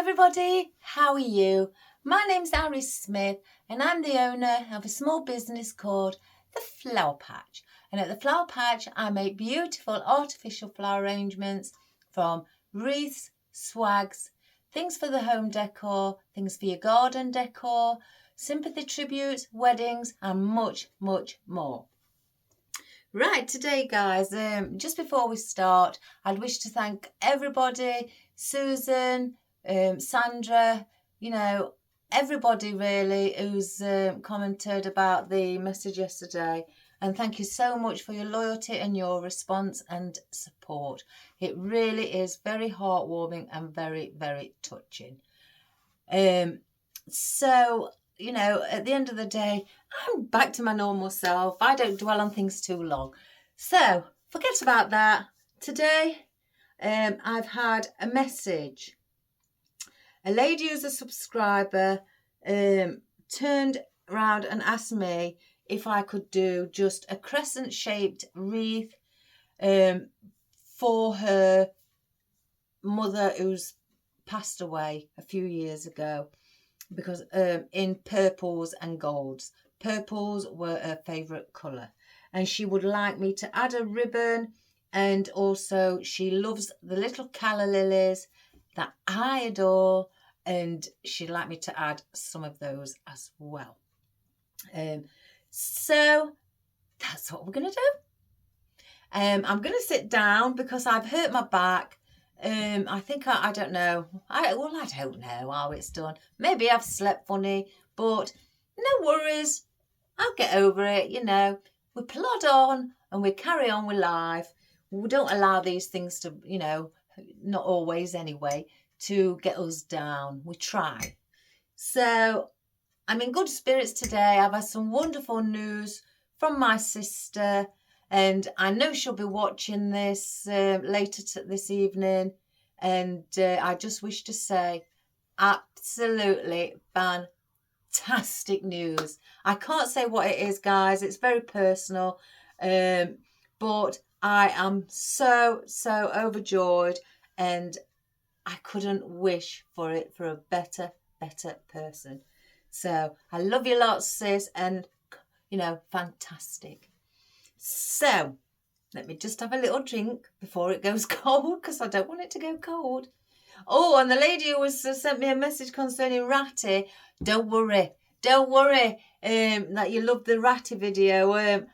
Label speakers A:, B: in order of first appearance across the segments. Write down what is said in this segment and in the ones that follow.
A: everybody, how are you? My name's Ari Smith and I'm the owner of a small business called The Flower Patch. And at The Flower Patch I make beautiful artificial flower arrangements from wreaths, swags, things for the home decor, things for your garden decor, sympathy tributes, weddings and much, much more. Right, today guys, just before we start, I'd wish to thank everybody, Susan, Sandra, everybody really who's commented about the message yesterday. And thank you so much for your loyalty and your response and support. It really is very heartwarming and very, very touching. So, at the end of the day, I'm back to my normal self. I don't dwell on things too long. So, forget about that. Today, I've had a message. A lady who's a subscriber turned around and asked me if I could do just a crescent-shaped wreath for her mother who's passed away a few years ago, because in purples and golds. Purples were her favourite colour. And she would like me to add a ribbon, and also she loves the little calla lilies that I adore, and she'd like me to add some of those as well. So that's what we're going to do. I'm going to sit down because I've hurt my back. I think I don't know. I don't know how it's done. Maybe I've slept funny, but no worries. I'll get over it. We plod on and we carry on with life. We don't allow these things to, not always anyway, to get us down. We try. So I'm in good spirits today. I've had some wonderful news from my sister, and I know she'll be watching this later this evening. And I just wish to say absolutely fantastic news. I can't say what it is, guys. It's very personal. But I am so, so overjoyed, and I couldn't wish for it for a better person. So I love you lots, sis, and, fantastic. So let me just have a little drink before it goes cold, because I don't want it to go cold. Oh, and the lady who sent me a message concerning Ratty, don't worry that you love the Ratty video.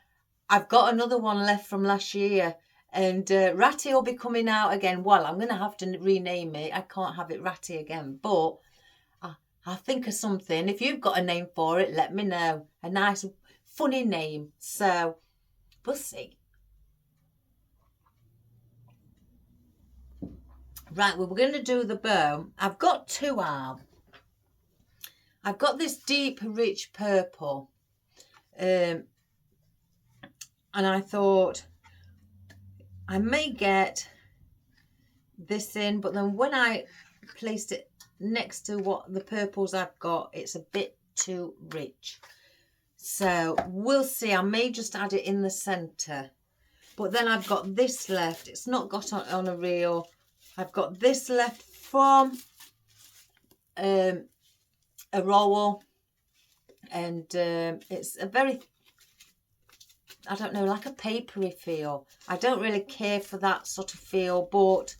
A: I've got another one left from last year, and Ratty will be coming out again. Well, I'm going to have to rename it. I can't have it Ratty again, but I'll think of something. If you've got a name for it, let me know. A nice, funny name. So we'll see. Right, well, we're going to do the bow. I've got two arms. I've got this deep, rich purple. And I thought I may get this in, but then when I placed it next to what the purples I've got, it's a bit too rich. So we'll see. I may just add it in the centre. But then I've got this left. It's not got on a reel. I've got this left from a roll, and it's a very, I don't know, like a papery feel. I don't really care for that sort of feel, but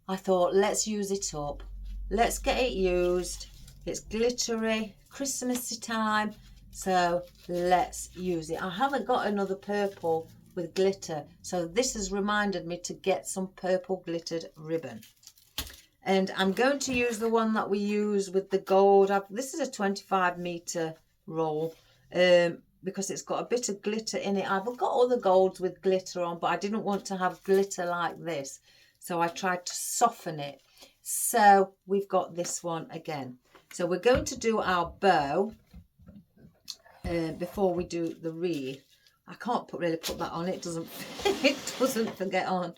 A: I thought, let's use it up. Let's get it used. It's glittery, Christmassy time, so let's use it. I haven't got another purple with glitter, so this has reminded me to get some purple glittered ribbon. And I'm going to use the one that we use with the gold. This is a 25-meter roll, because it's got a bit of glitter in it. I've got all the golds with glitter on, but I didn't want to have glitter like this, so I tried to soften it. So we've got this one again. So we're going to do our bow before we do the wreath. I can't really put that on. It doesn't get on.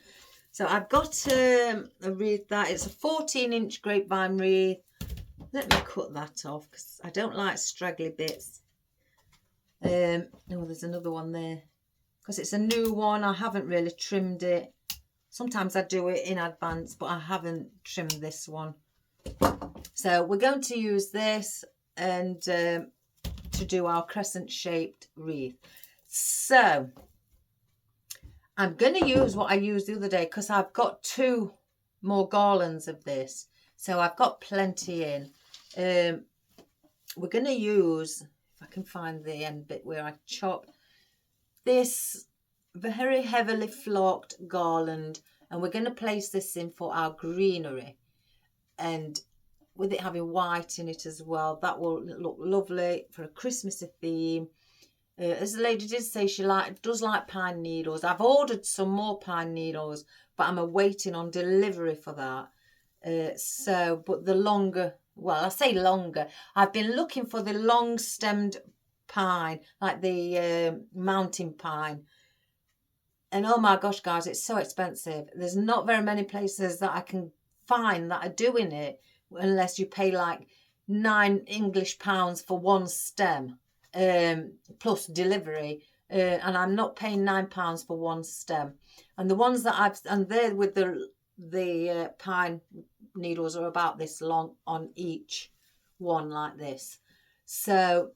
A: So I've got a wreath that it's a 14-inch grapevine wreath. Let me cut that off because I don't like straggly bits. Oh, there's another one there because it's a new one. I haven't really trimmed it. Sometimes I do it in advance, but I haven't trimmed this one. So we're going to use this and to do our crescent shaped wreath. So I'm going to use what I used the other day because I've got 2 more garlands of this. So I've got plenty in. We're going to use, if I can find the end bit where I chop, this very heavily flocked garland. And we're going to place this in for our greenery. And with it having white in it as well, that will look lovely for a Christmassy theme. As the lady did say, she does like pine needles. I've ordered some more pine needles, but I'm awaiting on delivery for that. But the longer, well, I say longer, I've been looking for the long-stemmed pine, like the mountain pine. And oh my gosh, guys, it's so expensive. There's not very many places that I can find that are doing it, unless you pay like £9 for one stem. Plus delivery, and I'm not paying £9 for one stem. And the ones that and they're with the pine needles are about this long on each one, like this. So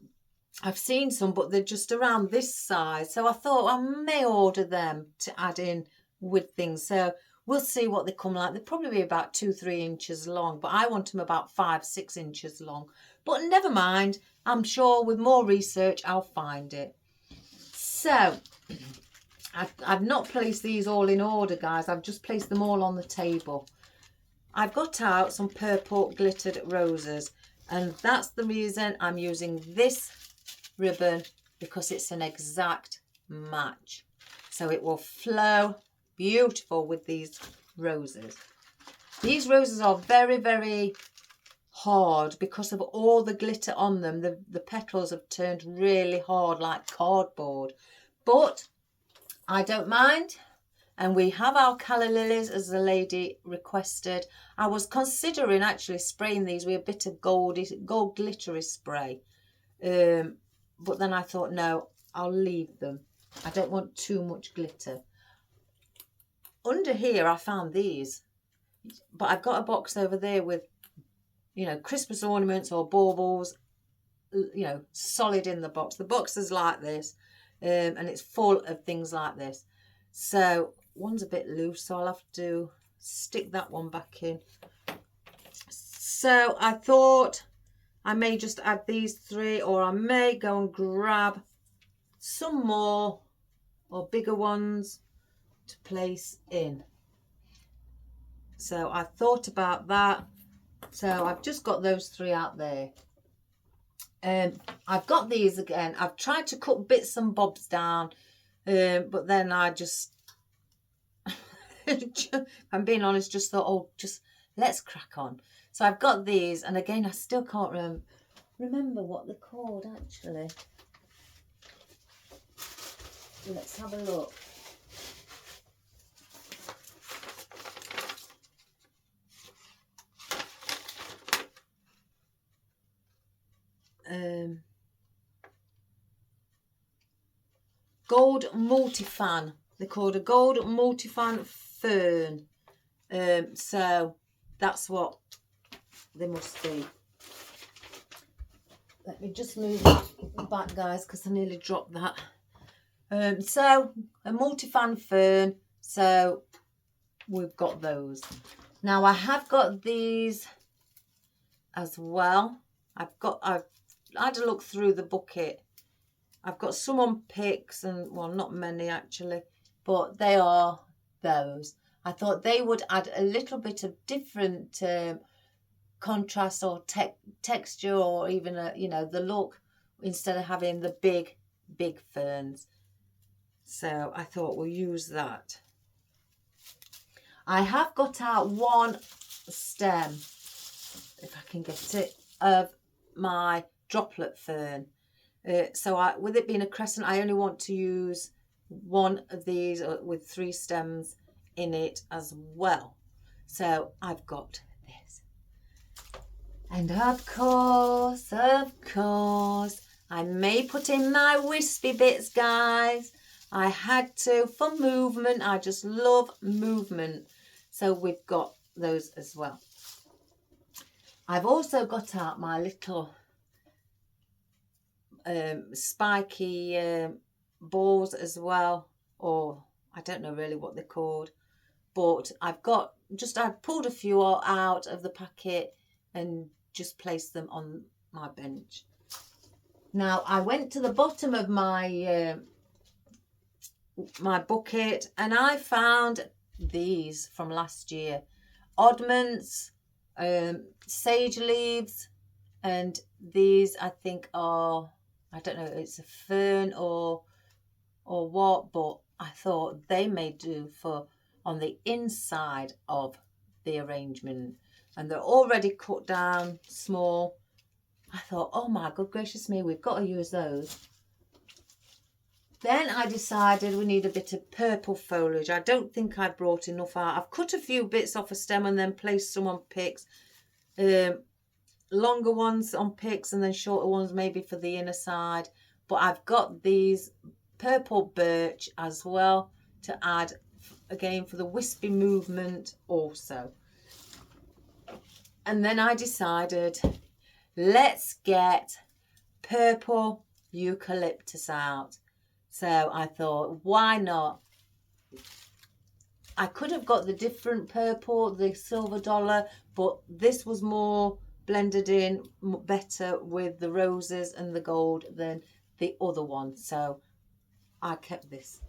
A: I've seen some, but they're just around this size. So I thought I may order them to add in with things. So we'll see what they come like. They'll probably be about 2-3 inches long, but I want them about 5-6 inches long. But never mind. I'm sure with more research, I'll find it. So, I've not placed these all in order, guys. I've just placed them all on the table. I've got out some purple glittered roses. And that's the reason I'm using this ribbon, because it's an exact match. So it will flow beautiful with these roses. These roses are very, very hard because of all the glitter on them. The petals have turned really hard, like cardboard, but I don't mind. And we have our calla lilies, as the lady requested. I was considering actually spraying these with a bit of gold glittery spray, but then I thought, no, I'll leave them. I don't want too much glitter. Under here I found these, but I've got a box over there with, you know, Christmas ornaments or baubles, you know, solid in the box. The box is like this, and it's full of things like this. So one's a bit loose, so I'll have to stick that one back in. So I thought I may just add these 3, or I may go and grab some more or bigger ones to place in. So I thought about that. So I've just got those 3 out there. I've got these again. I've tried to cut bits and bobs down, but then I just, if I'm being honest, just thought, oh, just let's crack on. So I've got these, and again, I still can't remember what they're called, actually. Let's have a look. Gold multifan. They're called a gold multifan fern. So that's what they must be. Let me just move that back, guys, because I nearly dropped that. So a multifan fern. So we've got those. Now I have got these as well. I've had a look through the bucket. I've got some on picks, and well, not many actually, but they are those. I thought they would add a little bit of different contrast or texture, or even you know, the look, instead of having the big ferns. So I thought we'll use that. I have got out one stem, if I can get it, of my droplet fern. So with it being a crescent, I only want to use one of these with 3 stems in it as well. So I've got this. And of course, I may put in my wispy bits, guys. I had to, for movement. I just love movement. So we've got those as well. I've also got out my little spiky balls as well, or I don't know really what they're called, but I've pulled a few out of the packet and just placed them on my bench. Now I went to the bottom of my my bucket and I found these from last year: oddments, sage leaves, and these I think are, I don't know, it's a fern or what, but I thought they may do for on the inside of the arrangement, and they're already cut down small. I thought, oh my good gracious me, we've got to use those. Then I decided we need a bit of purple foliage. I don't think I brought enough out. I've cut a few bits off a stem and then placed some on picks. Longer ones on picks and then shorter ones maybe for the inner side. But I've got these purple birch as well to add, again, for the wispy movement also. And then I decided, let's get purple eucalyptus out. So I thought, why not? I could have got the different purple, the silver dollar, but this was more blended in better with the roses and the gold than the other one. So I kept this.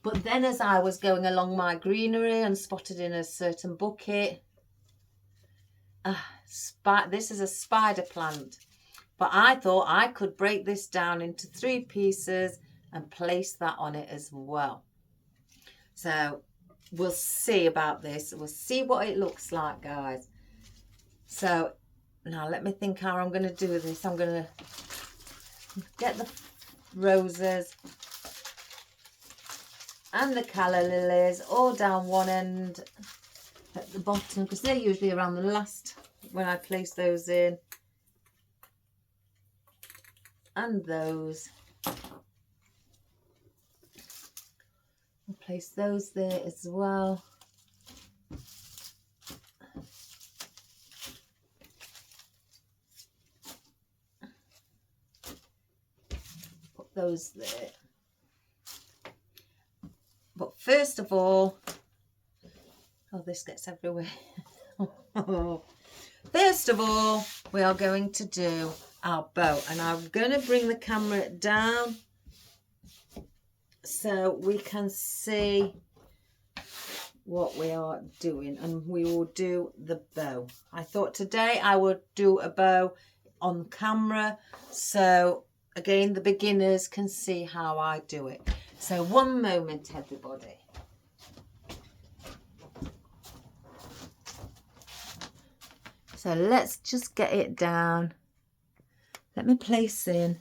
A: But then as I was going along my greenery and spotted in a certain bucket, this is a spider plant. But I thought I could break this down into 3 pieces and place that on it as well. So we'll see about this. We'll see what it looks like, guys. So now let me think how I'm going to do this. I'm going to get the roses and the calla lilies all down one end at the bottom, because they're usually around the last when I place those in. And those. I'll place those there as well. Put those there. But first of all, oh, this gets everywhere. First of all, we are going to do our bow, and I'm going to bring the camera down so we can see what we are doing, and we will do the bow. I thought today I would do a bow on camera, so again the beginners can see how I do it. So one moment, everybody. So let's just get it down. Let me place in.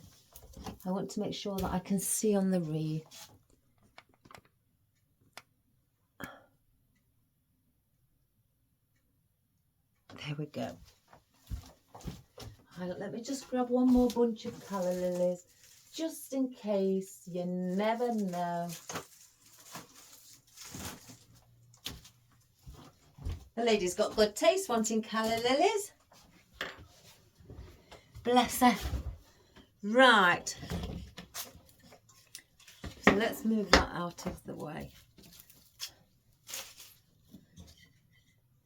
A: I want to make sure that I can see on the wreath. There we go. Let me just grab one more bunch of calla lilies, just in case. You never know. The lady's got good taste wanting calla lilies. Bless her. Right. So let's move that out of the way.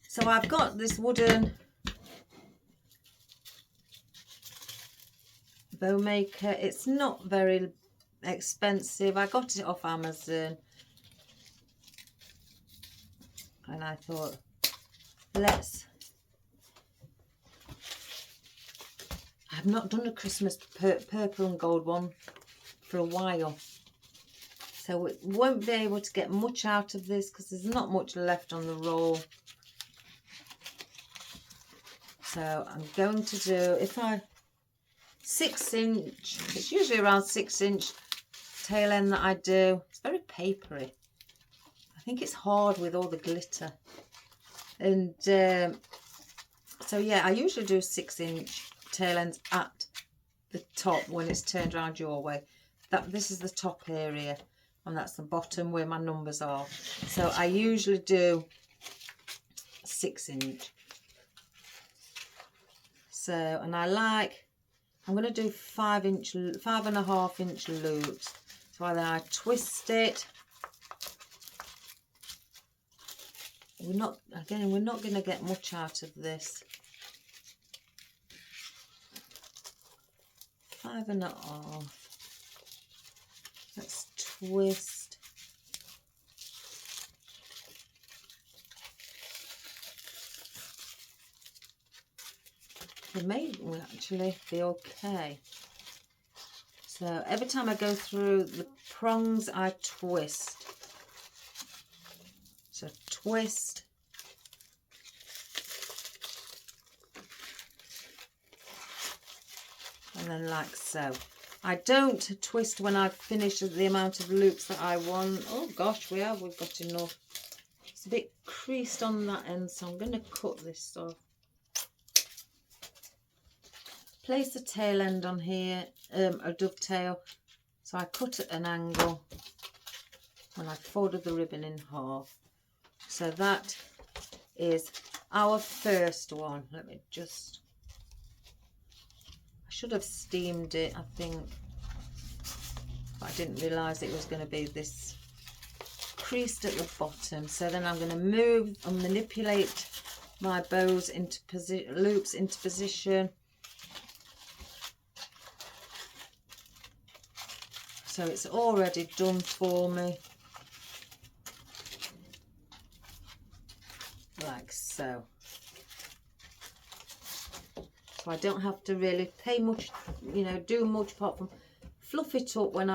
A: So I've got this wooden bow maker. It's not very expensive. I got it off Amazon. And I thought, I've not done a Christmas purple and gold one for a while, so it won't be able to get much out of this because there's not much left on the roll. So I'm going to do, 6-inch, it's usually around 6-inch tail end that I do. It's very papery. I think it's hard with all the glitter. And so yeah, I usually do 6-inch tail ends at the top when it's turned around your way. This is the top area, and that's the bottom where my numbers are. So I usually do 6-inch. so. And I'm going to do 5.5 inch loops. So then I twist it. We're not going to get much out of this. 5.5. Let's twist. It may actually be okay. So every time I go through the prongs, I twist. So twist. And then like so. I don't twist when I've finished the amount of loops that I want. Oh gosh, we've got enough. It's a bit creased on that end, so I'm going to cut this off. Place the tail end on here, a dovetail. So I cut at an angle when I folded the ribbon in half. So that is our first one. Let me just... I should have steamed it, I think. But I didn't realise it was going to be this creased at the bottom. So then I'm going to move and manipulate my bows into loops into position. So it's already done for me. Like so. So I don't have to really pay much, do much apart from fluff it up when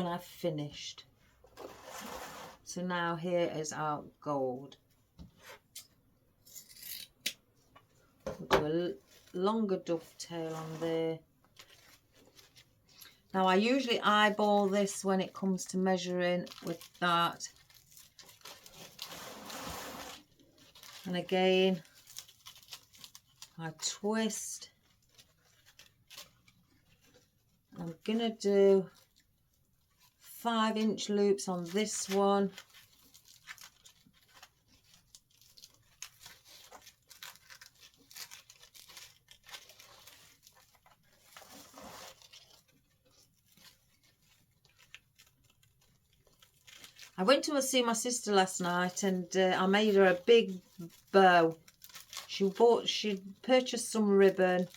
A: I've finished. So now here is our gold. We'll do a longer dovetail on there. Now I usually eyeball this when it comes to measuring with that. And again, I twist. I'm going to do 5-inch loops on this one. I went to see my sister last night and I made her a big bow. She purchased some ribbon,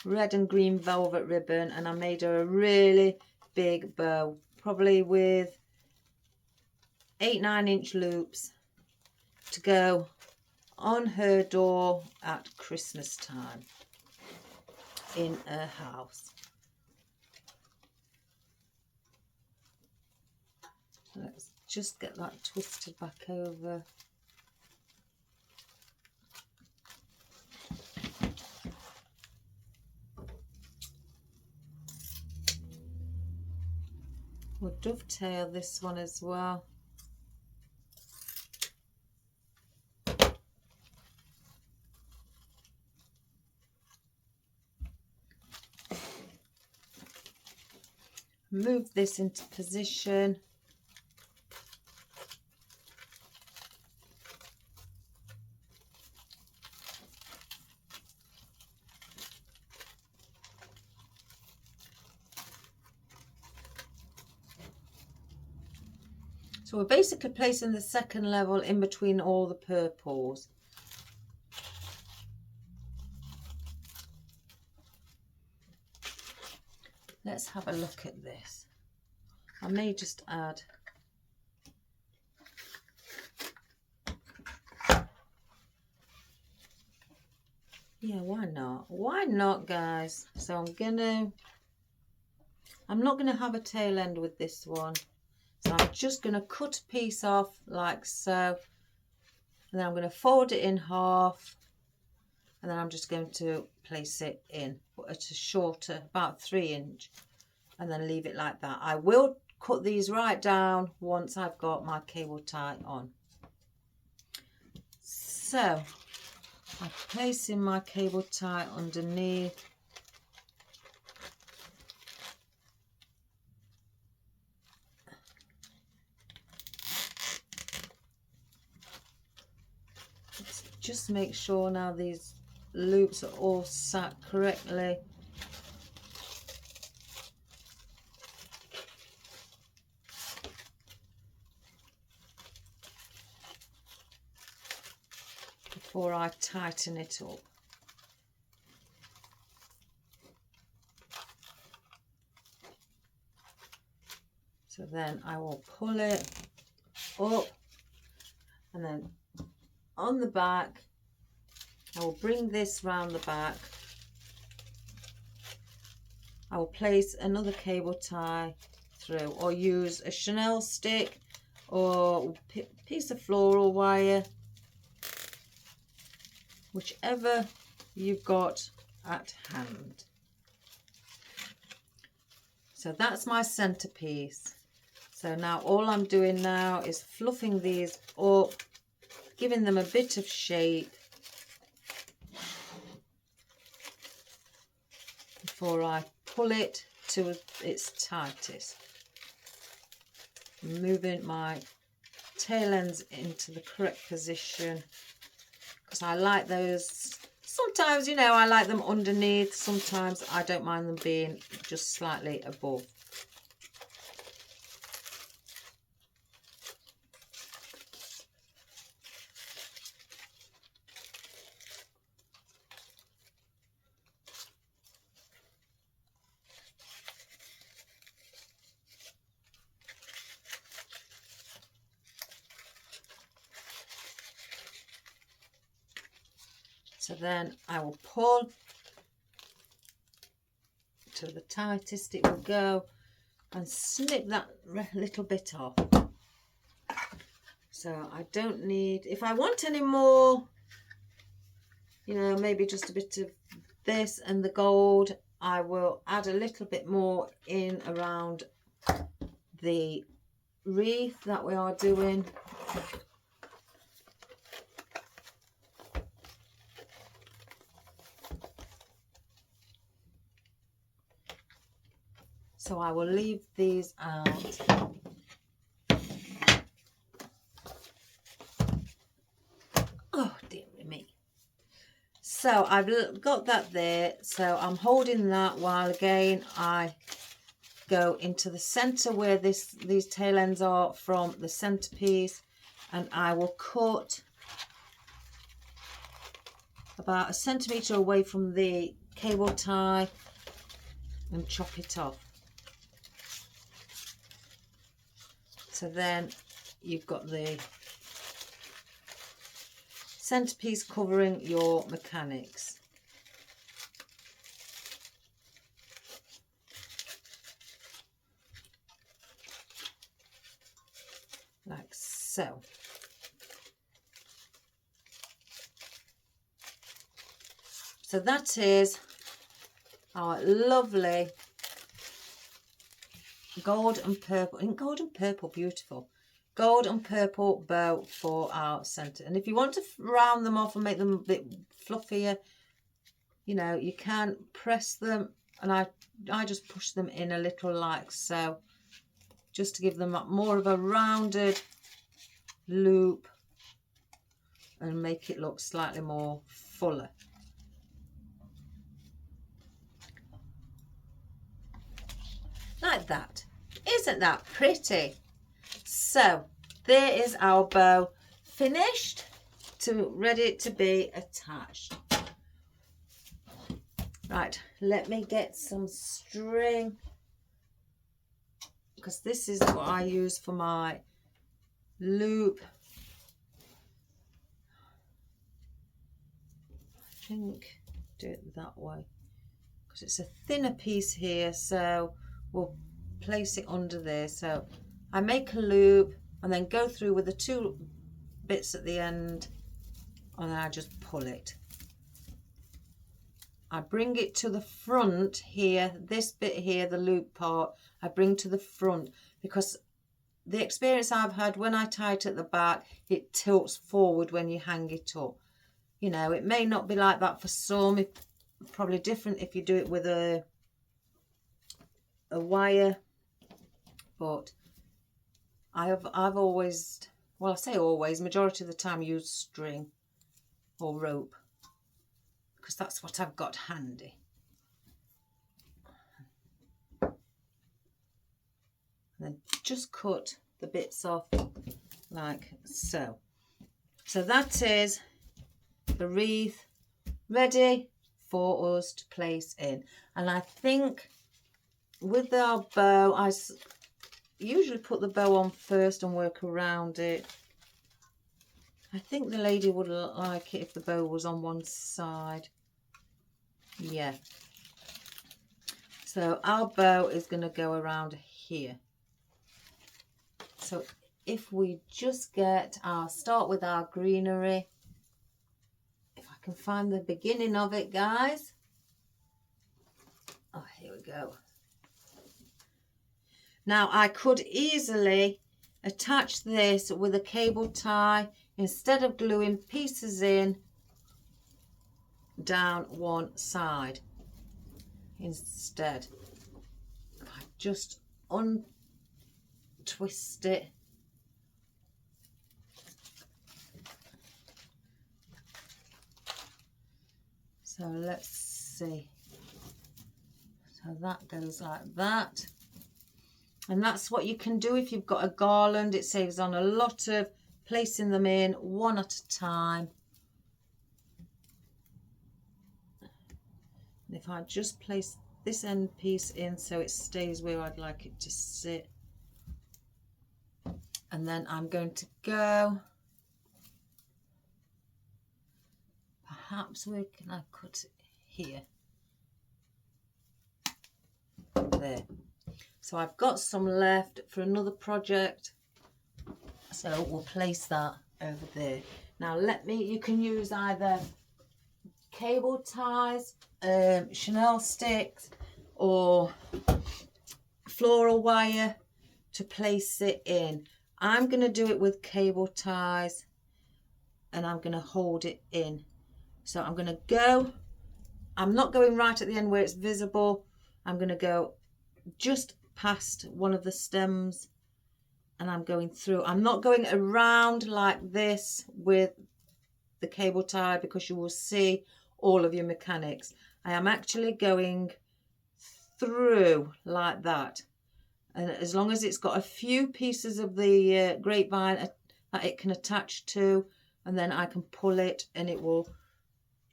A: red and green velvet ribbon, and I made her a really big bow, probably with 8-9-inch loops to go on her door at Christmas time in her house. Let's just get that twisted back over. We'll dovetail this one as well. Move this into position. So we're basically placing the second level in between all the purples. Let's have a look at this. I may just add why not? Why not, guys? So I'm not gonna have a tail end with this one. So I'm just going to cut a piece off like so, and then I'm going to fold it in half, and then I'm just going to place it in at a shorter, about 3-inch, and then leave it like that. I will cut these right down once I've got my cable tie on. So I'm placing my cable tie underneath. Just make sure now these loops are all sat correctly. Before I tighten it up. So then I will pull it up, and then on the back I will bring this round the back. I will place another cable tie through, or use a Chanel stick or piece of floral wire, whichever you've got at hand. So that's my centerpiece. So now all I'm doing now is fluffing these up, giving them a bit of shape before I pull it to its tightest. Moving my tail ends into the correct position, because I like those. Sometimes, you know, I like them underneath. Sometimes I don't mind them being just slightly above. So then I will pull to the tightest it will go and snip that little bit off. So I don't need, if I want any more, you know, maybe just a bit of this and the gold, I will add a little bit more in around the wreath that we are doing. So I will leave these out. Oh dear me. So I've got that there. So I'm holding that while again I go into the center where these tail ends are from the centerpiece, and I will cut about 1 centimetre away from the cable tie and chop it off. So then you've got the centerpiece covering your mechanics. Like so. So that is our lovely gold and purple, and gold and purple, beautiful gold and purple bow for our center. And if you want to round them off and make them a bit fluffier, you know, you can press them, and I just push them in a little like so, just to give them more of a rounded loop and make it look slightly more fuller. Like that. Isn't that pretty? So there is our bow finished, ready to be attached. Right, let me get some string, because this is what I use for my loop. I think do it that way because it's a thinner piece here, so we'll place it under there. So I make a loop and then go through with the 2 bits at the end, and then I just pull it. I bring it to the front here, this bit here, the loop part, I bring to the front, because the experience I've had when I tie it at the back, it tilts forward when you hang it up. You know, it may not be like that for some, it's probably different if you do it with a wire, but I've always, well, I say always, majority of the time used string or rope, because that's what I've got handy. And then just cut the bits off like so. So that is the wreath ready for us to place in. And I think with our bow, I usually put the bow on first and work around it. I think the lady would like it if the bow was on one side. Yeah. So our bow is going to go around here. So if we just start with our greenery. If I can find the beginning of it, guys. Oh, here we go. Now I could easily attach this with a cable tie instead of gluing pieces in down one side. Instead, I just untwist it. So let's see. So that goes like that. And that's what you can do if you've got a garland. It saves on a lot of placing them in one at a time. And if I just place this end piece in so it stays where I'd like it to sit. And then I'm going to go, perhaps where can I cut it? Here. There. So I've got some left for another project. So we'll place that over there. Now you can use either cable ties, Chanel sticks or floral wire to place it in. I'm going to do it with cable ties and I'm going to hold it in. So I'm going to go, I'm not going right at the end where it's visible. I'm going to go just past one of the stems and I'm going through. I'm not going around like this with the cable tie because you will see all of your mechanics. I am actually going through like that, and as long as it's got a few pieces of the grapevine that it can attach to, and then I can pull it and it will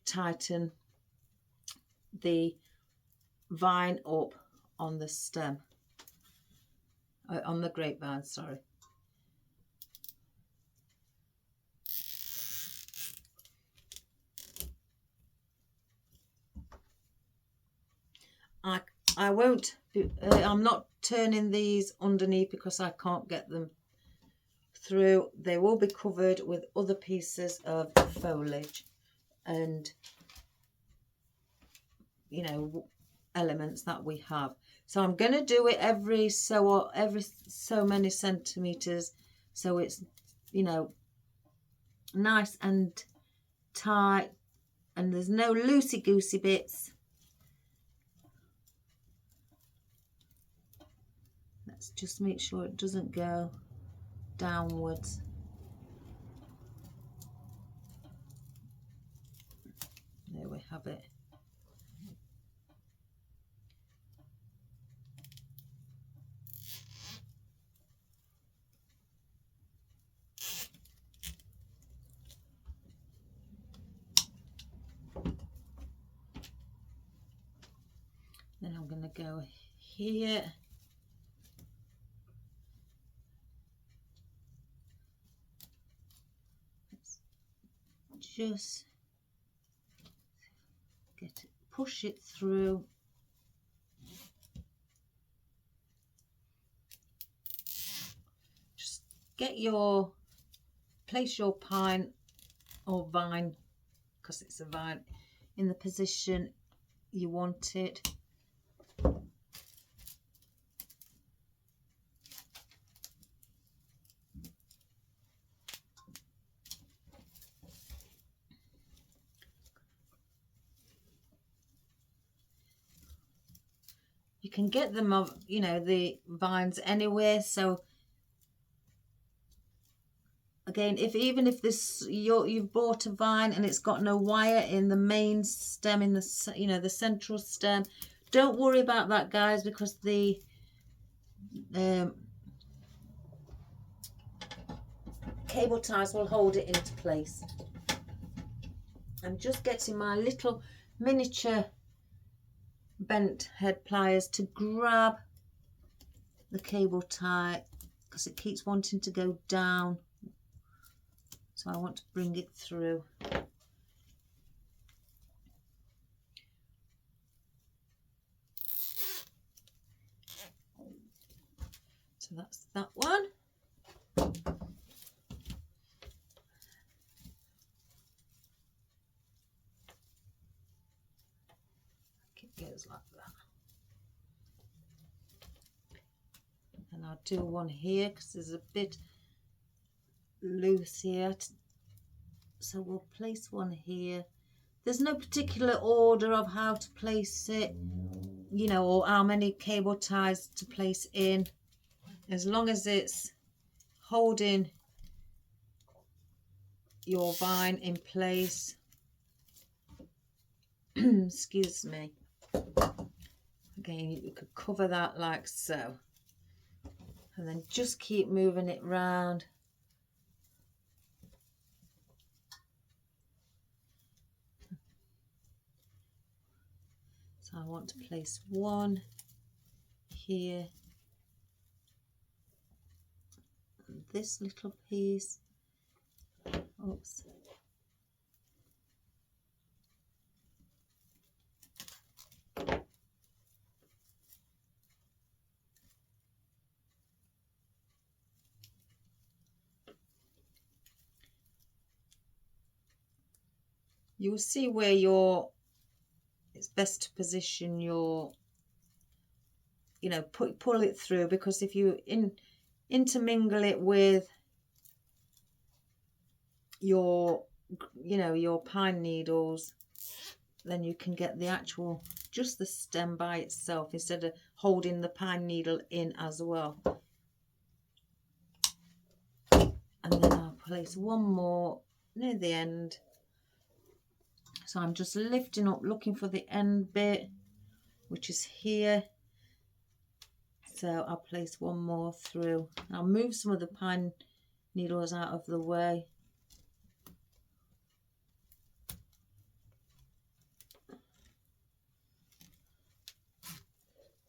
A: tighten the vine up on the stem, on the grapevine, sorry. I won't, I'm not turning these underneath because I can't get them through. They will be covered with other pieces of foliage and, you know, elements that we have. So I'm going to do it every so many centimeters, so it's, you know, nice and tight and there's no loosey-goosey bits. Let's just make sure it doesn't go downwards. There we have it. Then I'm going to go here. Just get it, push it through. Just place your pine or vine, because it's a vine, in the position you want it. You can get them of, you know, the vines anywhere. So again, even if you've bought a vine and it's got no wire in the main stem, in the, you know, the central stem, don't worry about that, guys, because the cable ties will hold it into place. I'm just getting my little miniature bent head pliers to grab the cable tie because it keeps wanting to go down, so I want to bring it through. So that's that one. It goes like that. And I'll do one here because there's a bit loose here. So we'll place one here. There's no particular order of how to place it, you know, or how many cable ties to place in. As long as it's holding your vine in place. Excuse me. Again, you could cover that like so. And then just keep moving it round. So I want to place one here. And this little piece. Oops. You will see where it's best to position your, you know, pull it through, because if you intermingle it with your, you know, your pine needles, then you can get the actual, just the stem by itself instead of holding the pine needle in as well. And then I'll place one more near the end. So I'm just lifting up, looking for the end bit, which is here. So I'll place one more through. I'll move some of the pine needles out of the way.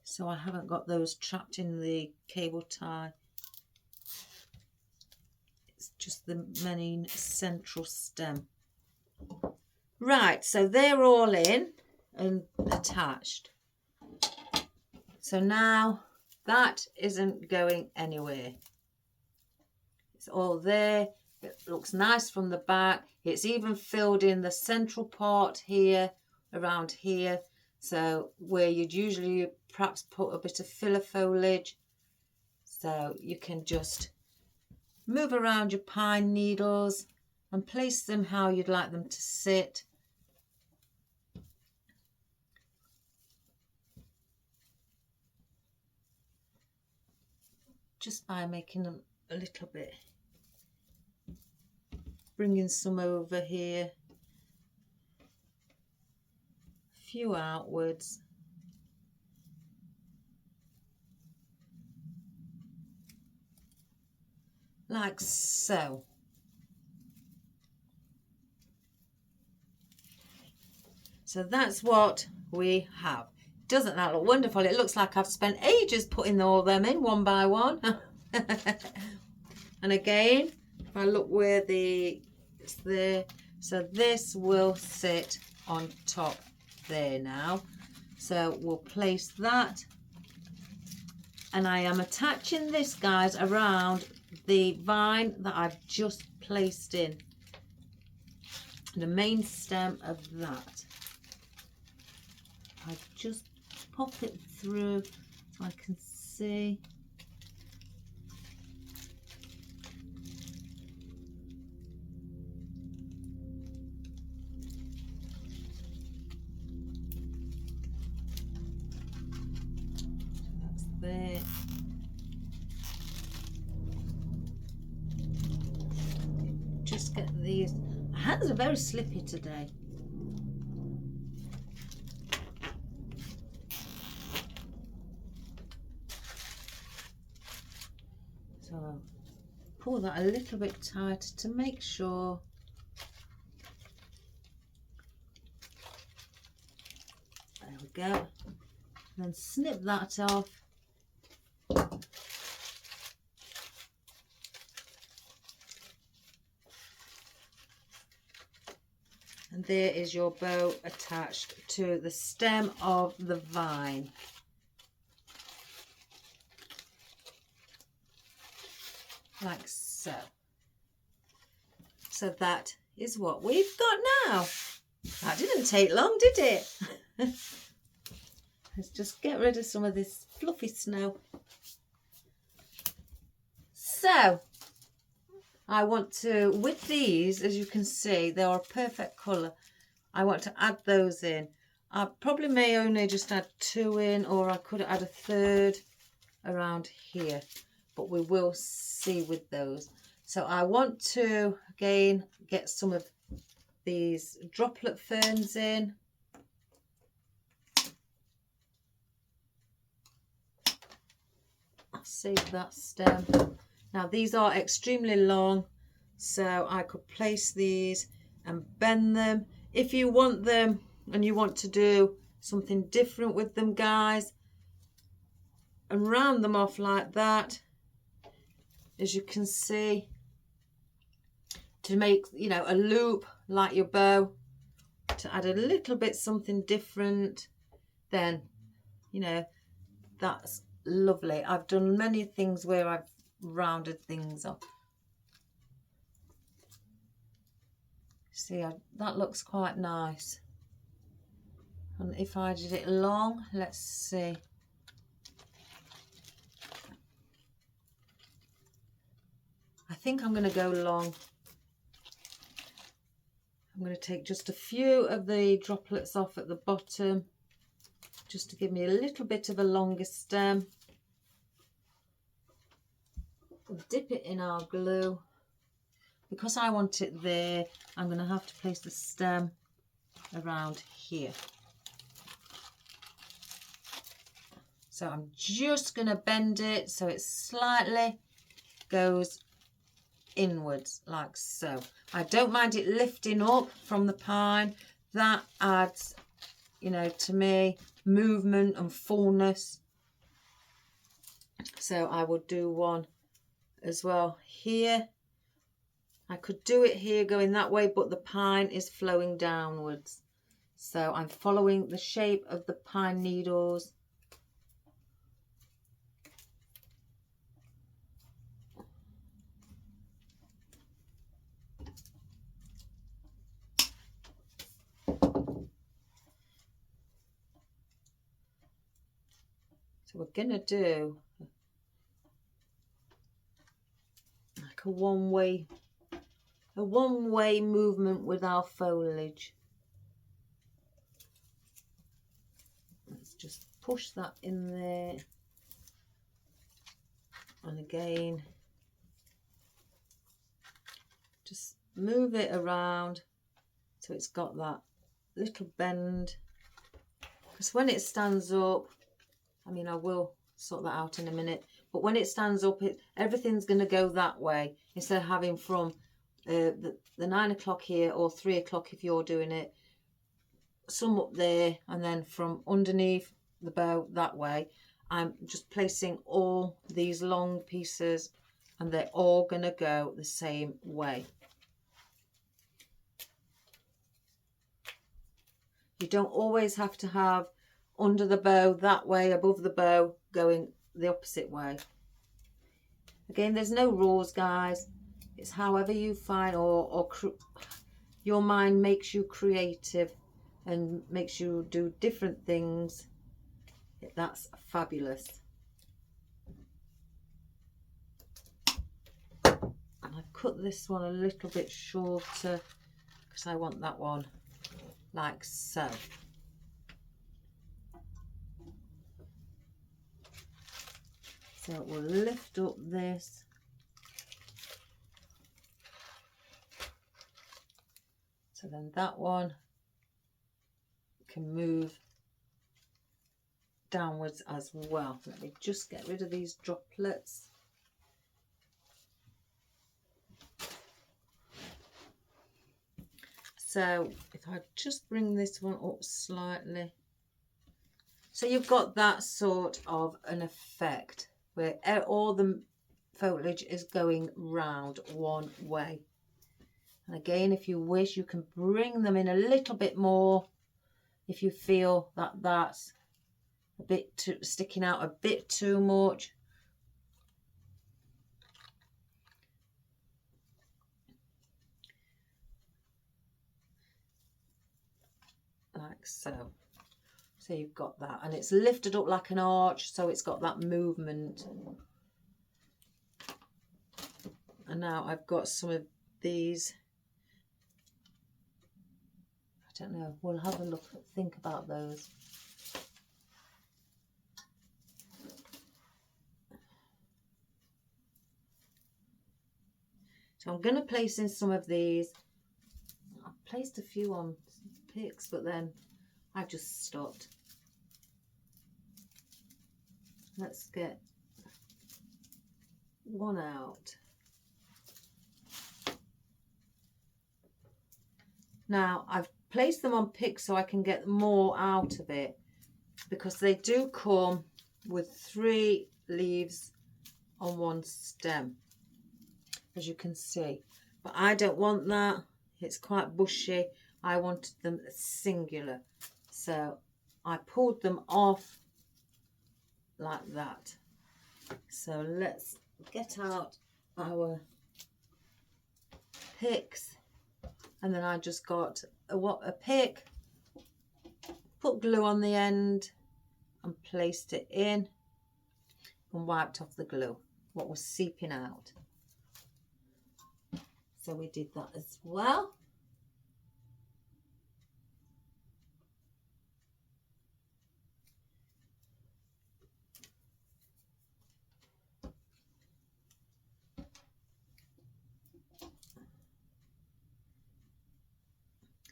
A: So I haven't got those trapped in the cable tie. It's just the main central stem. Right, so they're all in and attached. So now that isn't going anywhere. It's all there. It looks nice from the back. It's even filled in the central part here, around here. So where you'd usually perhaps put a bit of filler foliage. So you can just move around your pine needles and place them how you'd like them to sit. Just by making them a little bit, bringing some over here, a few outwards. Like so. So that's what we have. Doesn't that look wonderful? It looks like I've spent ages putting all them in one by one. And again, if I look where it's there, so this will sit on top there now. So we'll place that. And I am attaching this, guys, around the vine that I've just placed in. The main stem of that. I just pop it through so I can see. That's there. hands are very slippy today. So pull that a little bit tighter to make sure. There we go. And then snip that off. And there is your bow attached to the stem of the vine. Like so. So that is what we've got now. That didn't take long, did it? Let's just get rid of some of this fluffy snow. So I want to, with these, as you can see, they are a perfect colour. I want to add those in. I probably may only just add 2 in, or I could add a third around here, but we will see with those. So I want to, again, get some of these droplet ferns in. I'll save that stem. Now these are extremely long, so I could place these and bend them. If you want them and you want to do something different with them, guys, and round them off like that, as you can see, to make, you know, a loop like your bow, to add a little bit something different, then, you know, that's lovely. I've done many things where I've rounded things up. See, that looks quite nice. And if I did it long, let's see. I think I'm going to go long. I'm going to take just a few of the droplets off at the bottom, just to give me a little bit of a longer stem. We'll dip it in our glue. Because I want it there, I'm going to have to place the stem around here. So I'm just going to bend it so it slightly goes inwards like so. I don't mind it lifting up from the pine. That adds, you know, to me, movement and fullness. So I will do one as well here. I could do it here going that way, but the pine is flowing downwards. So I'm following the shape of the pine needles. So we're going to do like a one-way movement with our foliage. Let's just push that in there. And again, just move it around so it's got that little bend. Because when it stands up, I mean, I will sort that out in a minute, but when it stands up, everything's going to go that way instead of having from the 9 o'clock here, or 3 o'clock if you're doing it, some up there, and then from underneath the bow that way. I'm just placing all these long pieces and they're all going to go the same way. You don't always have to have under the bow that way, above the bow going the opposite way. Again, there's no rules, guys. It's however you find, or your mind makes you creative and makes you do different things. That's fabulous. And I've cut this one a little bit shorter because I want that one like so. So we'll lift up this. So then that one can move downwards as well. Let me just get rid of these droplets. So if I just bring this one up slightly. So you've got that sort of an effect where all the foliage is going round one way. And again, if you wish, you can bring them in a little bit more if you feel that that's a bit too, sticking out a bit too much. Like so. So you've got that, and it's lifted up like an arch, so it's got that movement. And now I've got some of these. I don't know, we'll have a look, think about those. So I'm going to place in some of these. I've placed a few on picks, but then I just stopped. Let's get one out. Now I've placed them on picks so I can get more out of it, because they do come with 3 leaves on one stem, as you can see. But I don't want that. It's quite bushy. I wanted them singular. So I pulled them off like that. So let's get out our picks, and then I just got a pick, put glue on the end and placed it in and wiped off the glue, what was seeping out. So we did that as well.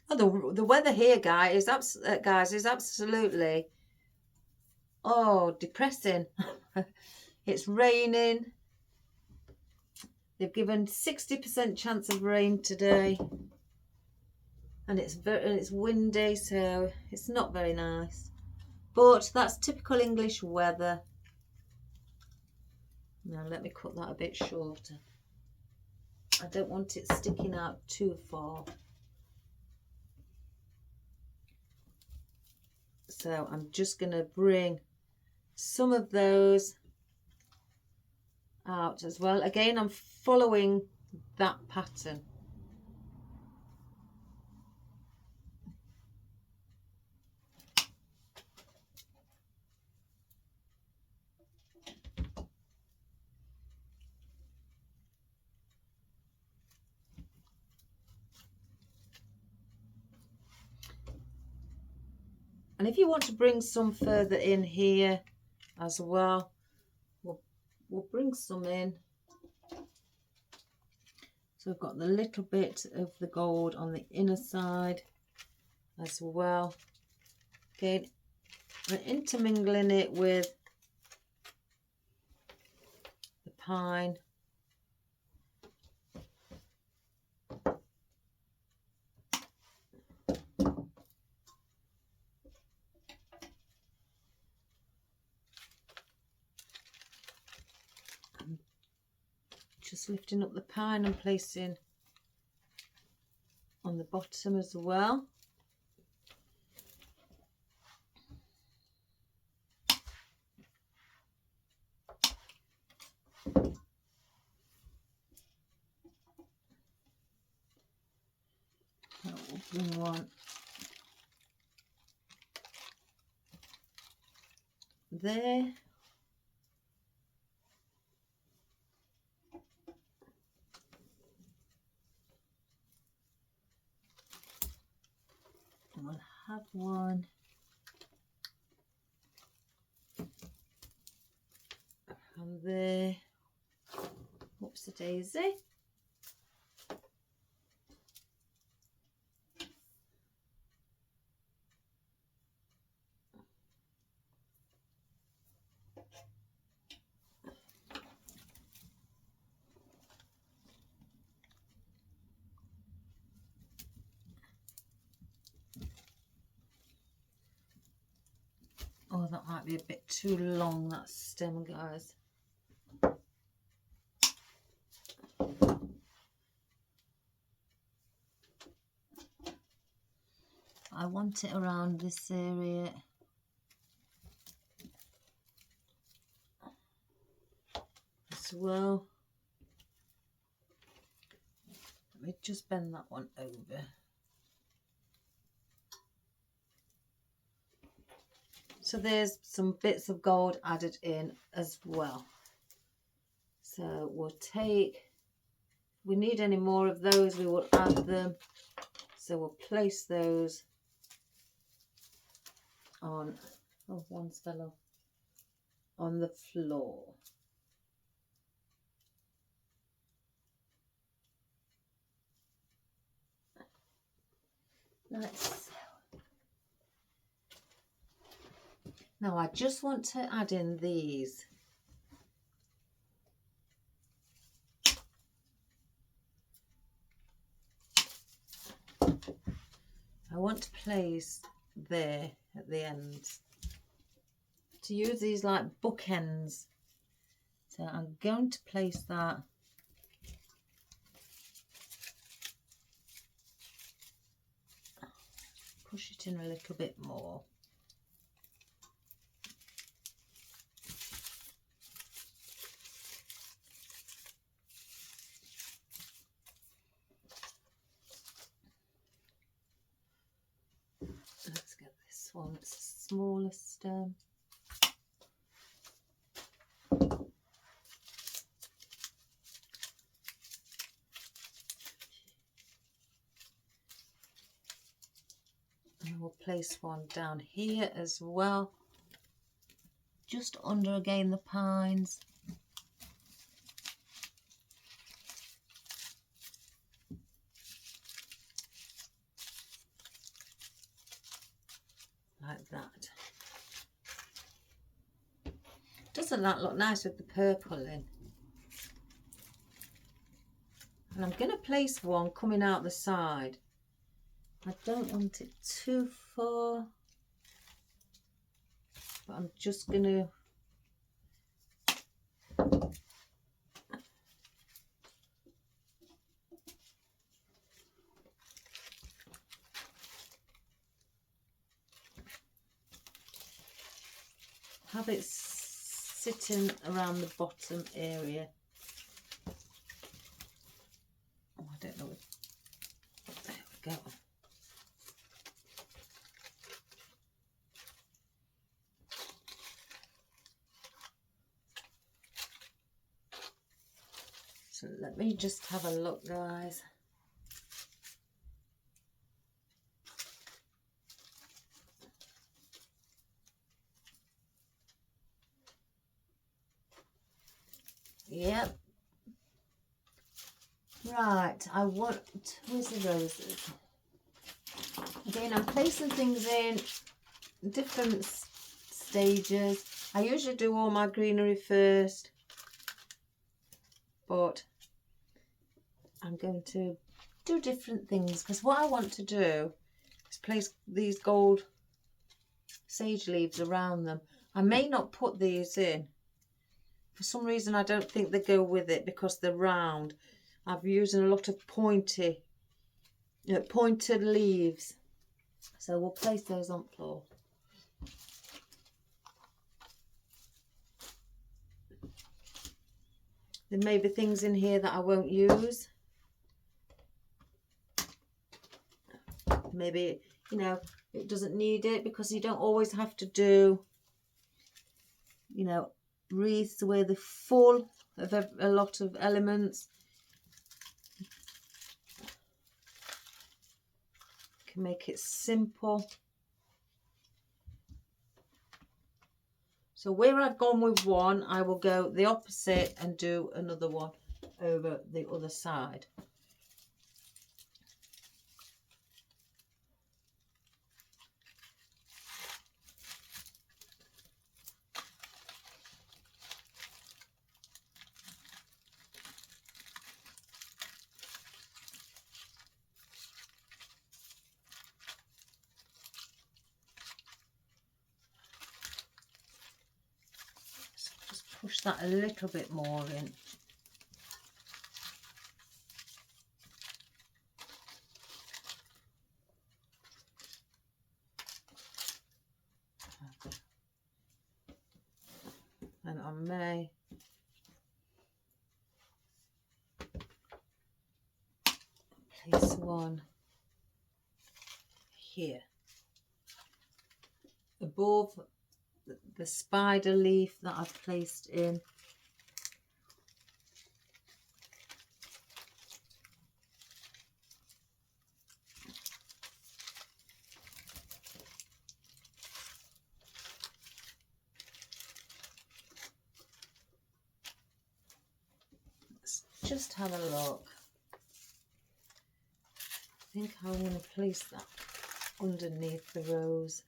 A: Oh, the weather here, guys, is absolutely, oh, depressing. It's raining. They've given 60% chance of rain today, and it's windy, so it's not very nice. But that's typical English weather. Now let me cut that a bit shorter. I don't want it sticking out too far. So I'm just going to bring some of those out as well. Again, I'm following that pattern. And if you want to bring some further in here as well, we'll bring some in. So we've got the little bit of the gold on the inner side as well. Again, we're intermingling it with the pine. Just lifting up the pine and placing on the bottom as well. So we'll bring one there. And we'll have one around there. Whoops a daisy. Oh, that might be a bit too long, that stem, guys. I want it around this area. As well. Let me just bend that one over. So there's some bits of gold added in as well. So we'll take, if we need any more of those, we will add them. So we'll place those on, oh, one's fell off, on the floor. Like so. Now I just want to add in these. I want to place there at the end. To use these like bookends. So I'm going to place that push it in a little bit more. Let's get this one, it's a smaller stem. And we'll place one down here as well, just under again the pines. Like that. Doesn't that look nice with the purple in? And I'm going to place one coming out the side. I don't want it too far, but I'm just going to have it sitting around the bottom area. Oh, I don't know. There we go. So let me just have a look, guys. Yep. Right, I want, where's the roses? Again, I'm placing things in different stages. I usually do all my greenery first, but I'm going to do different things because what I want to do is place these gold sage leaves around them. I may not put these in. For some reason, I don't think they go with it because they're round. I've used a lot of pointed leaves. So we'll place those on the floor. There may be things in here that I won't use. Maybe, you know, it doesn't need it because you don't always have to do, you know, wreaths where they're full of a lot of elements. Can make it simple. So where I've gone with one, I will go the opposite and do another one over the other side. push that a little bit more in. And I may place one here above the spider leaf that I've placed in. Let's just have a look. I think I want to place that underneath the rose.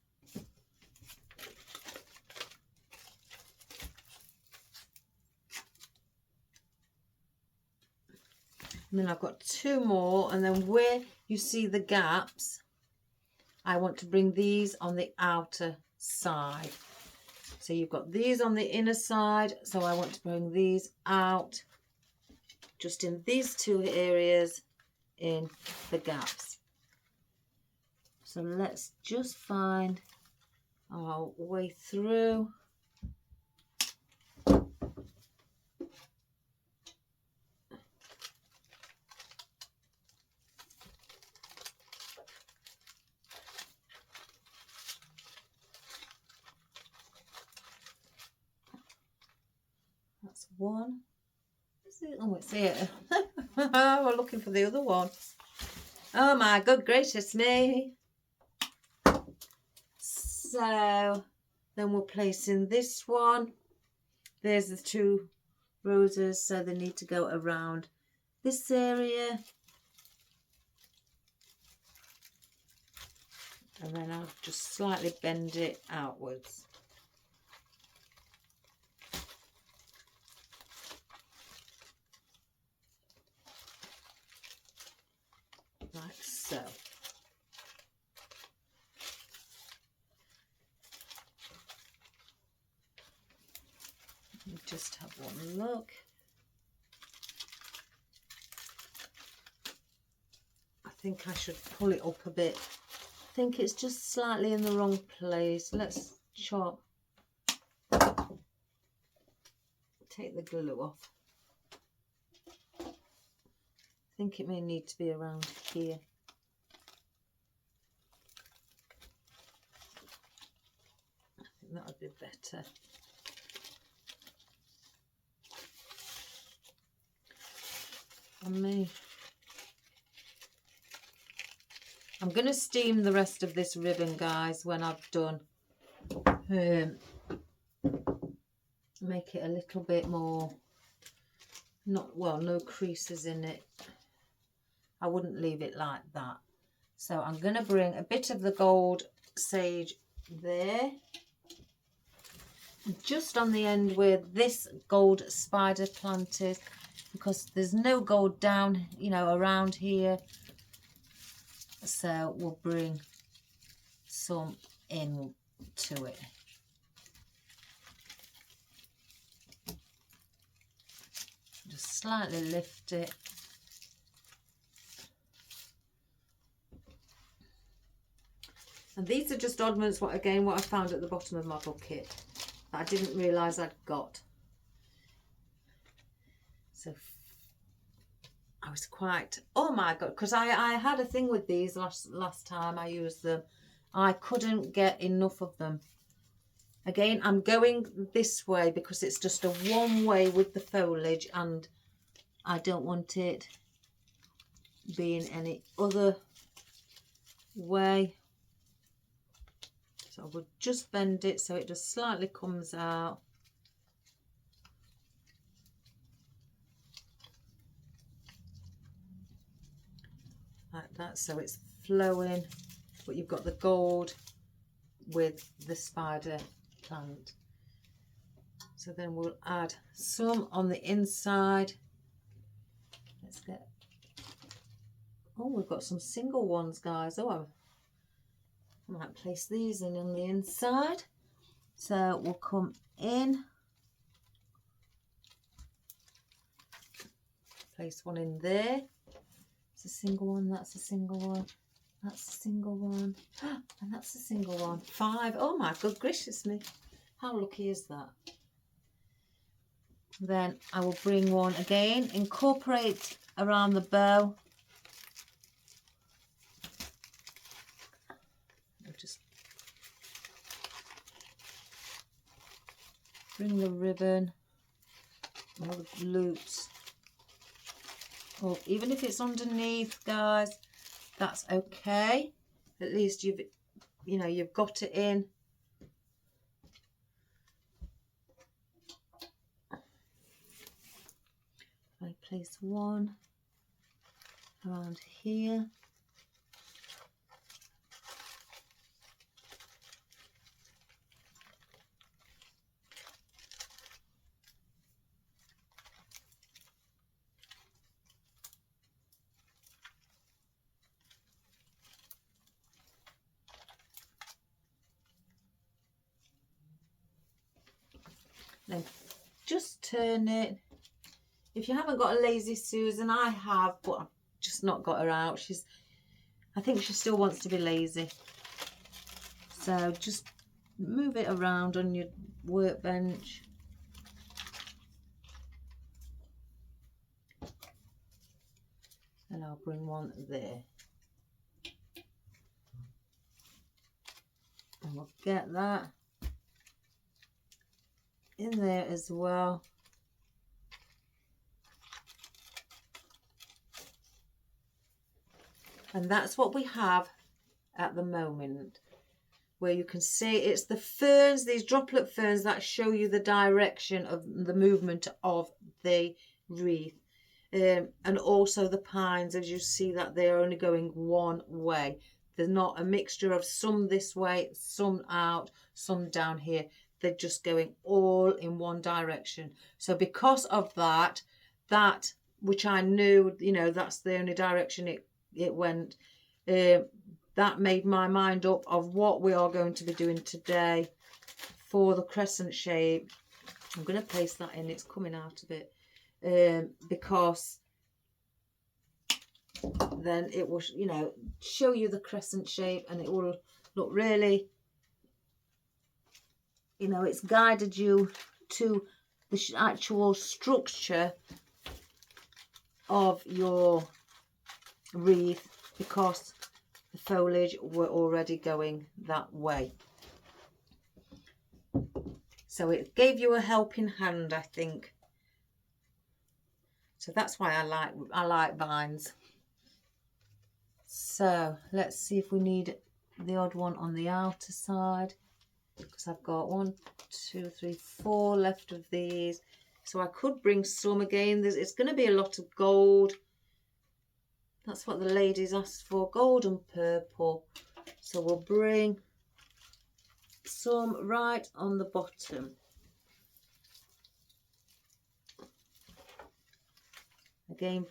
A: And then I've got two more, and then where you see the gaps, I want to bring these on the outer side. So you've got these on the inner side, so I want to bring these out just in these two areas in the gaps. So let's just find our way through. That's one. Is it? Oh, it's here. We're looking for the other one. Oh my good gracious me. So then we'll place in this one. There's the two roses, so they need to go around this area. And then I'll just slightly bend it outwards. Like so. Let me just have one look. I think I should pull it up a bit. I think it's just slightly in the wrong place. Let's chop. Take the glue off. I think it may need to be around here. I think that would be better. I'm going to steam the rest of this ribbon, guys, when I've done. Make it a little bit more, no creases in it. I wouldn't leave it like that. So I'm going to bring a bit of the gold sage there. Just on the end where this gold spider plant is, because there's no gold down, around here. So we'll bring some in to it. Just slightly lift it. And these are just oddments, what I found at the bottom of my bucket that I didn't realise I'd got. So I was quite, oh my God, because I had a thing with these last time I used them. I couldn't get enough of them. Again, I'm going this way because it's just a one way with the foliage, and I don't want it being any other way. So I would just bend it so it just slightly comes out. Like that, so it's flowing, but you've got the gold with the spider plant. So then we'll add some on the inside. Let's get, oh, we've got some single ones, guys. Oh, I might place these in on the inside. So we'll come in place one in there. It's a single one, that's a single one, that's a single one, and that's a single one. 5. Oh my good gracious me. How lucky is that? Then I will bring one again, incorporate around the bow. I'll just bring the ribbon, all the loops up. Even if it's underneath, guys, that's okay. At least you've got it in. I place one around here. Then just turn it. If you haven't got a lazy Susan, I have, but I've just not got her out. I think she still wants to be lazy. So just move it around on your workbench. And I'll bring one there. And we'll get that in there as well. And that's what we have at the moment, where you can see it's the ferns, these droplet ferns, that show you the direction of the movement of the wreath. And also the pines, as you see that they're only going one way. There's not a mixture of some this way, some out, some down here. They're just going all in one direction. So because of that which I knew, that's the only direction it went, that made my mind up of what we are going to be doing today for the crescent shape. I'm going to place that in. It's coming out of it, because then it will, show you the crescent shape, and it will look really, it's guided you to the actual structure of your wreath, because the foliage were already going that way. So it gave you a helping hand, I think. So that's why I like vines. So let's see if we need the odd one on the outer side, because I've got 1, 2, 3, 4 left of these. So I could bring some again. It's going to be a lot of gold. That's what the ladies asked for, gold and purple. So we'll bring some right on the bottom. Again,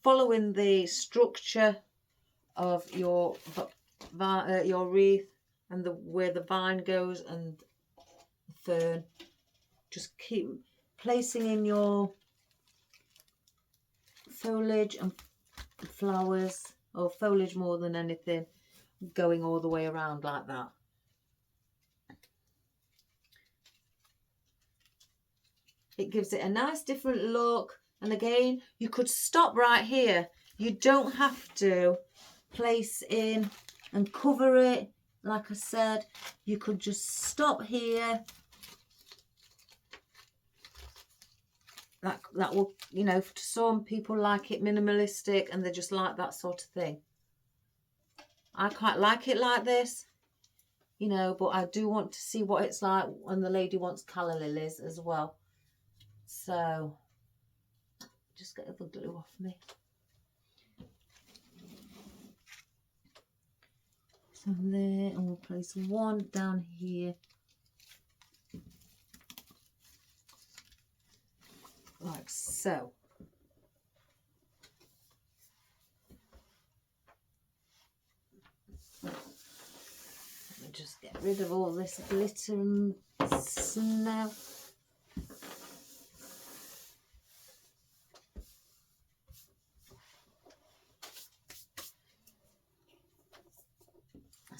A: following the structure of your wreath and where the vine goes and the fern. Just keep placing in your foliage and flowers, or foliage more than anything, going all the way around like that. It gives it a nice different look. And again, you could stop right here. You don't have to place in and cover it. Like I said, you could just stop here. That will, some people like it minimalistic and they just like that sort of thing. I quite like it like this, but I do want to see what it's like when the lady wants calla lilies as well. So just get the glue off me. So there, and we'll place one down here. Like so. Let me just get rid of all this glitter and snow.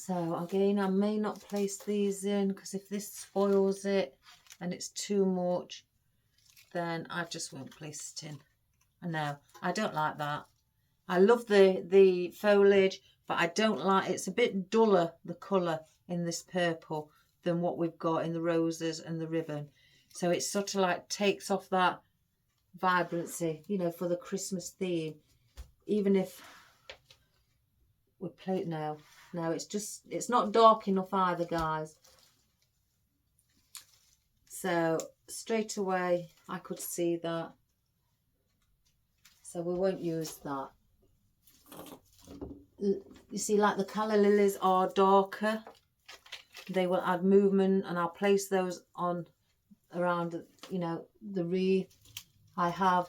A: So again, I may not place these in because if this spoils it and it's too much, then I just won't place it in. I know, I don't like that. I love the foliage, but I don't like, it's a bit duller, the colour in this purple, than what we've got in the roses and the ribbon. So it sort of like takes off that vibrancy, you know, for the Christmas theme. Even if we play it now. No, it's not dark enough either, guys. So straight away I could see that. So we won't use that. You see, like the calla lilies are darker. They will add movement, and I'll place those on around, you know, the wreath. I have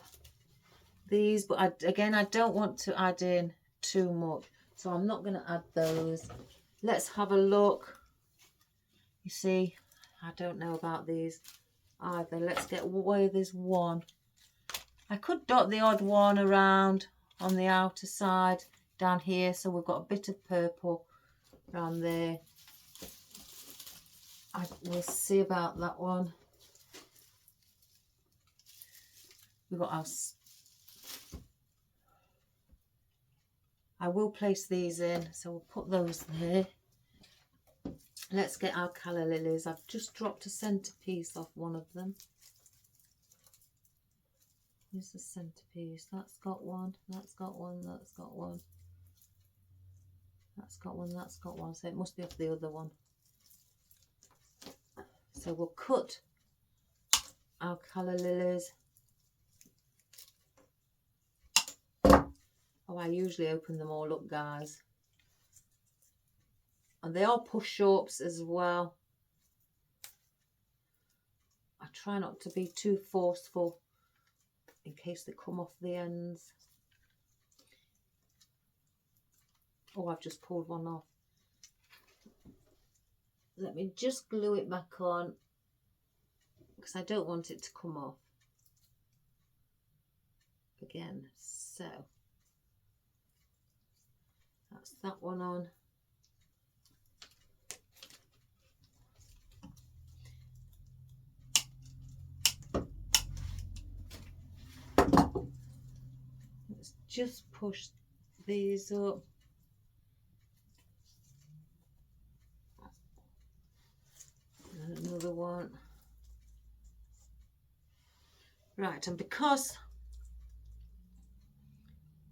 A: these, but again, I don't want to add in too much, so I'm not going to add those. Let's have a look. You see, I don't know about these either. Let's get away. There's one. I could dot the odd one around on the outer side down here, so we've got a bit of purple around there. We'll see about that one. We've got our... I will place these in, so we'll put those there. Let's get our calla lilies. I've just dropped a centerpiece off one of them. Here's the centerpiece. That's got one, that's got one, that's got one. That's got one, that's got one. So it must be off the other one. So we'll cut our calla lilies. Oh, I usually open them all up, guys. And they are push-ups as well. I try not to be too forceful in case they come off the ends. Oh, I've just pulled one off. Let me just glue it back on because I don't want it to come off again. So that's that one on. Let's just push these up. And another one. Right, and because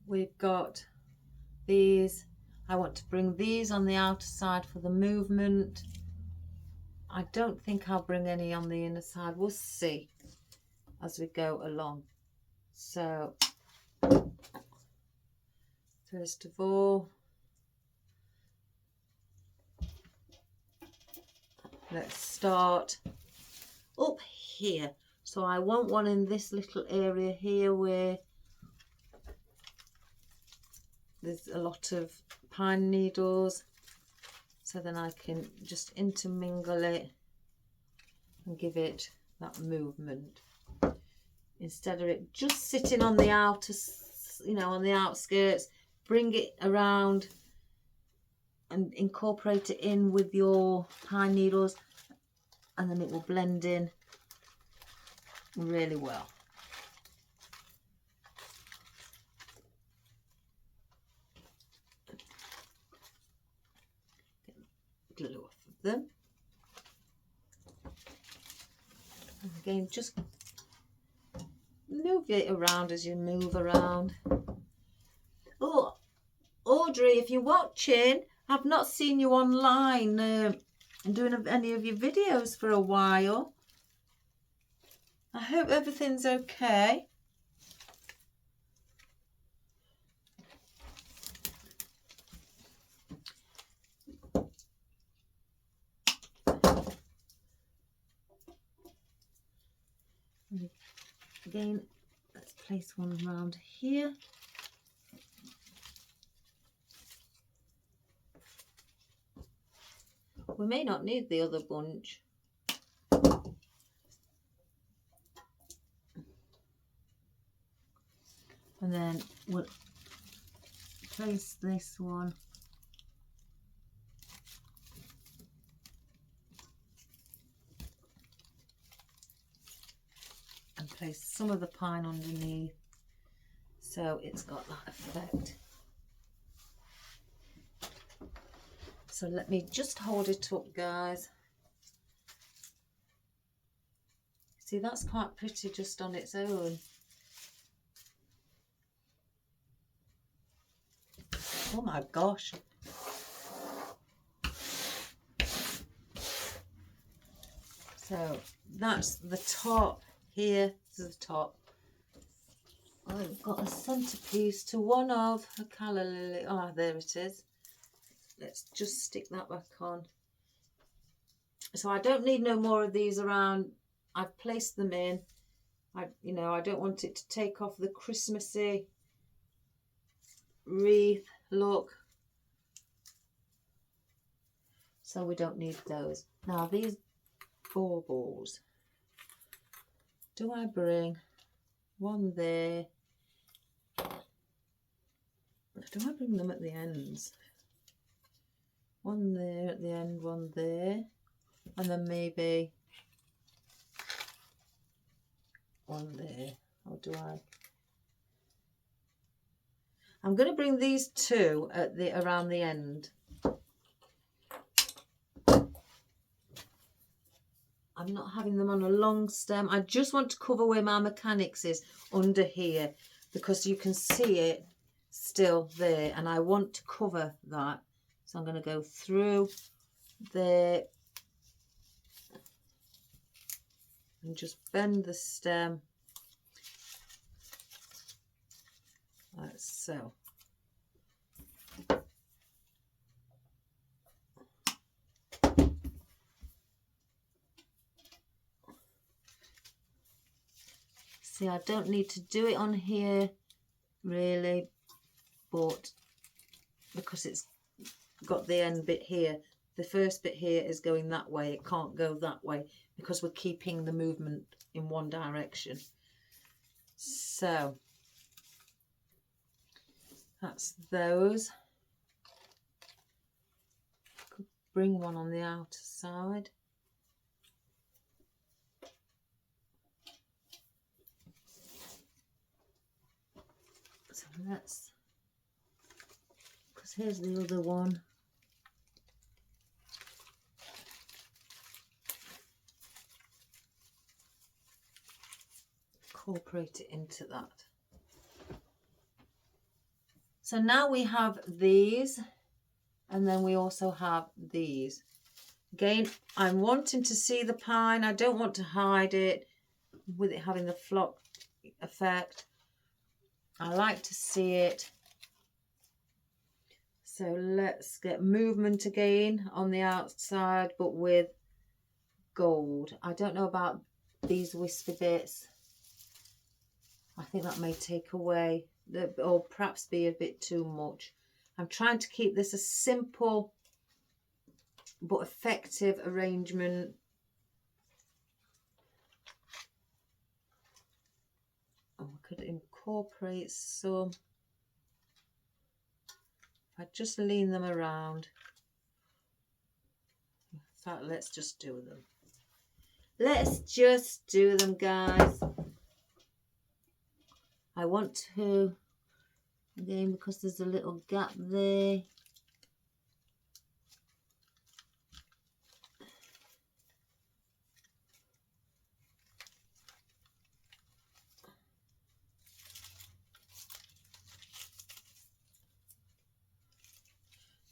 A: we've got these, I want to bring these on the outer side for the movement. I don't think I'll bring any on the inner side. We'll see as we go along. So first of all, let's start up here. So I want one in this little area here where there's a lot of pine needles, so then I can just intermingle it and give it that movement instead of it just sitting on the outer, you know, on the outskirts. Bring it around and incorporate it in with your pine needles, and then it will blend in really well. Get glue off of them. And again, just move it around as you move around. Oh, Audrey, if you're watching, I've not seen you online doing any of your videos for a while. I hope everything's okay. Again, let's place one around here. We may not need the other bunch. And then we'll place this one and place some of the pine underneath so it's got that effect. So let me just hold it up, guys. See, that's quite pretty just on its own. Oh my gosh. So that's the top here. This is the top. I've got a centerpiece to one of a calla lily. Oh, there it is. Let's just stick that back on. So I don't need no more of these around. I've placed them in. I don't want it to take off the Christmassy wreath look. So we don't need those. Now these baubles. Do I bring one there? Do I bring them at the ends? One there at the end, one there, and then maybe one there. Or do I? I'm going to bring these two at the around the end. I'm not having them on a long stem. I just want to cover where my mechanics is under here, because you can see it still there, and I want to cover that. So I'm going to go through there and just bend the stem like so. See, I don't need to do it on here really, but because it's got the end bit here, the first bit here is going that way, it can't go that way because we're keeping the movement in one direction. So that's those. Could bring one on the outer side. So let's, because here's the other one. Incorporate it into that. So now we have these, and then we also have these. Again, I'm wanting to see the pine. I don't want to hide it with it having the flock effect. I like to see it. So let's get movement again on the outside, but with gold. I don't know about these wispy bits. I think that may take away, or perhaps be a bit too much. I'm trying to keep this a simple but effective arrangement. Oh, I could incorporate some. If I just lean them around. In fact, let's just do them. Let's just do them, guys. I want to, again, because there's a little gap there.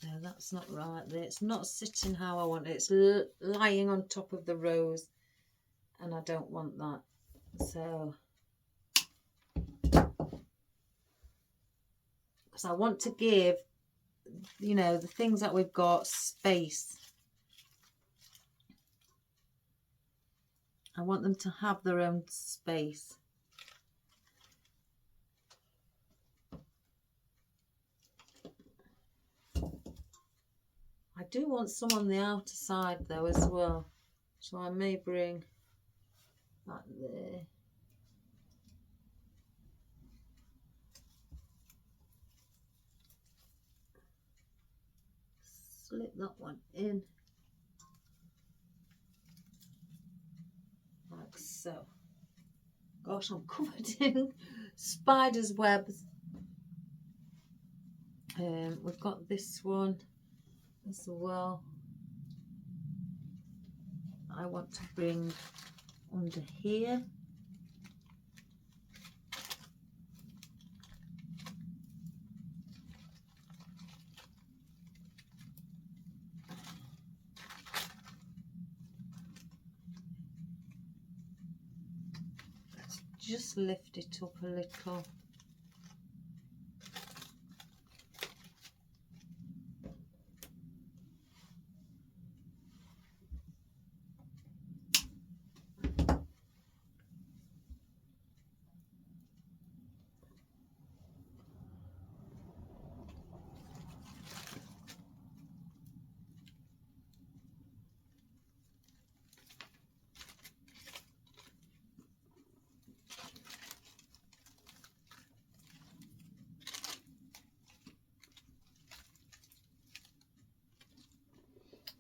A: No, that's not right there. It's not sitting how I want it. It's lying on top of the rose, and I don't want that. So, because I want to give, you know, the things that we've got space. I want them to have their own space. I do want some on the outer side though as well, so I may bring that there. Slip that one in like so. Gosh, I'm covered in spiders' webs. We've got this one as well. I want to bring under here. Let's just lift it up a little.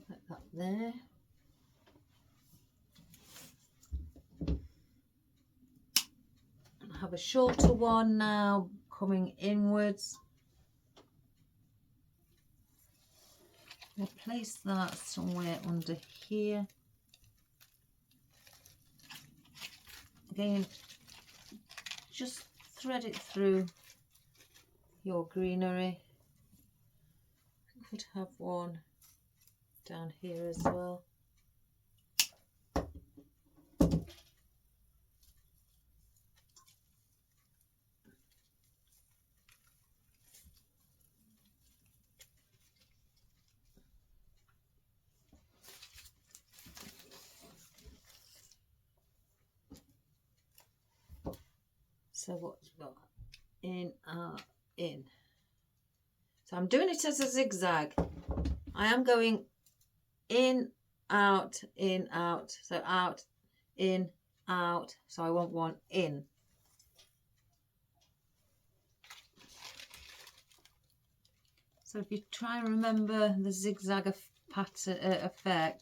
A: Like that there. I have a shorter one now coming inwards. I'll place that somewhere under here. Again, just thread it through your greenery. You could have one down here as well. So what's got in, out, in. So I'm doing it as a zigzag. I am going in, out, in, out. So out, in, out. So I want one in. So if you try and remember the zigzag pattern effect,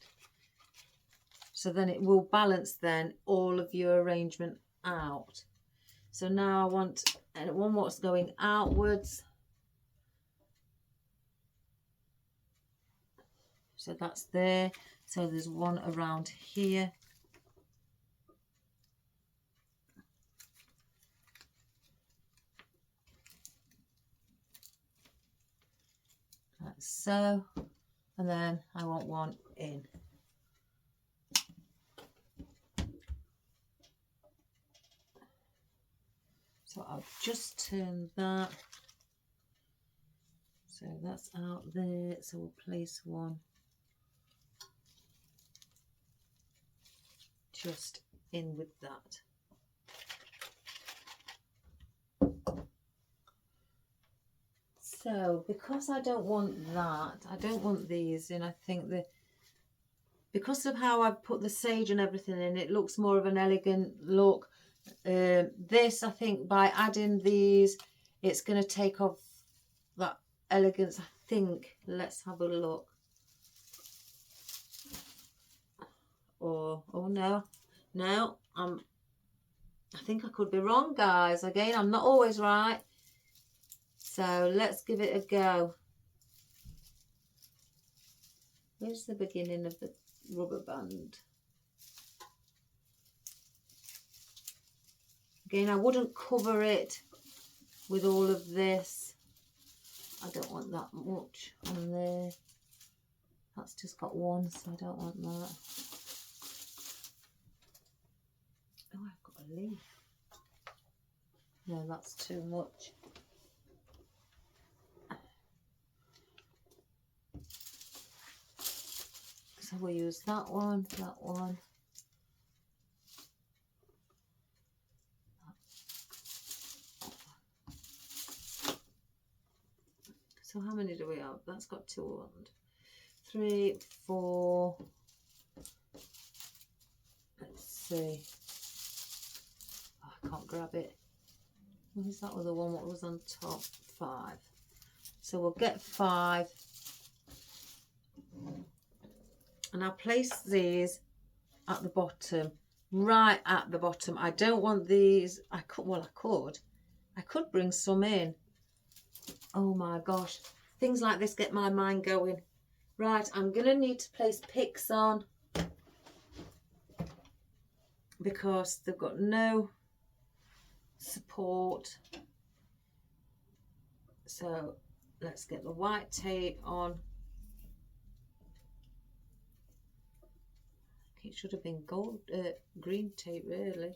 A: so then it will balance then all of your arrangement out. So now I want one what's going outwards. So that's there. So there's one around here. Like so. And then I want one in. So I'll just turn that. So that's out there. So we'll place one just in with that. So because I don't want that, I don't want these in, I think that because of how I've put the sage and everything in, it looks more of an elegant look. This, I think, by adding these, it's going to take off that elegance, I think. Let's have a look. Oh no, I think I could be wrong, guys. Again, I'm not always right. So let's give it a go. Where's the beginning of the rubber band? Again, I wouldn't cover it with all of this. I don't want that much on there. That's just got one, so I don't want that. Oh, I've got a leaf. No, that's too much. So we'll use that one, that one. So how many do we have? That's got 2, 3, 4. Let's see. Oh, I can't grab it. Where's that other one? What was on top? 5. So we'll get 5. And I'll place these at the bottom. right at the bottom. I don't want these. I could bring some in. Oh my gosh, things like this get my mind going. Right, I'm gonna need to place picks on because they've got no support. So let's get the white tape on. It should have been green tape really,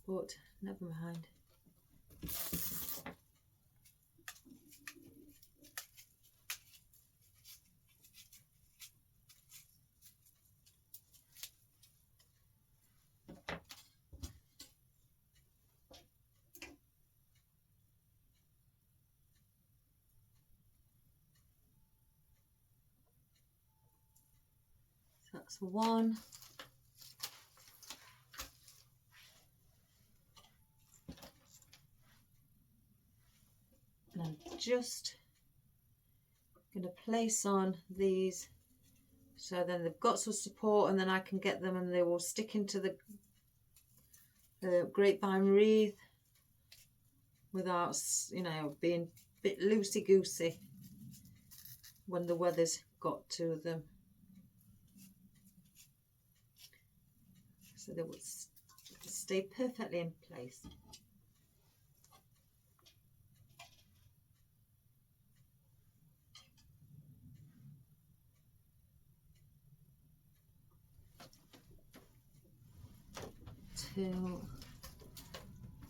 A: but never mind. So that's one. And I'm just going to place on these so then they've got some support, and then I can get them and they will stick into the grapevine wreath without, you know, being a bit loosey-goosey when the weather's got to them. So they will stay perfectly in place.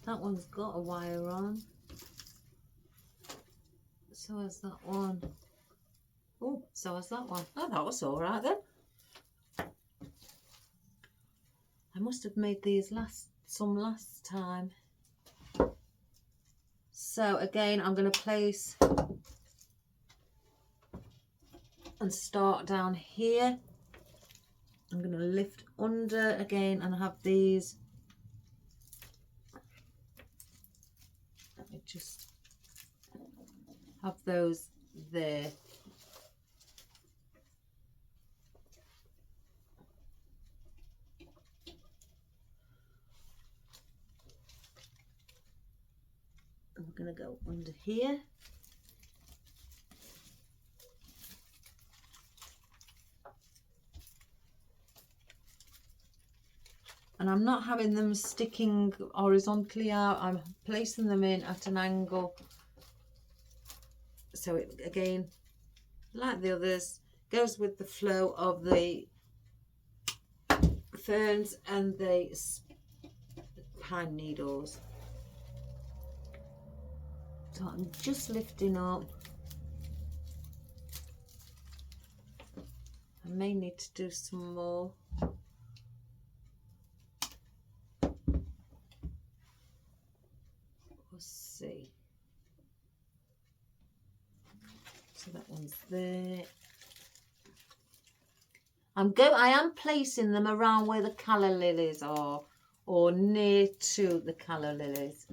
A: That one's got a wire on, so has that one. Oh, so has that one. Oh, that was all right then. I must have made these last time. So again, I'm going to place and start down here. I'm going to lift under again and have these. Let me just have those there. I'm going to go under here. And I'm not having them sticking horizontally out, I'm placing them in at an angle. So it, again, like the others, goes with the flow of the ferns and the pine needles. So I'm just lifting up. I may need to do some more. We'll see. So that one's there. I am placing them around where the calla lilies are, or near to the calla lilies.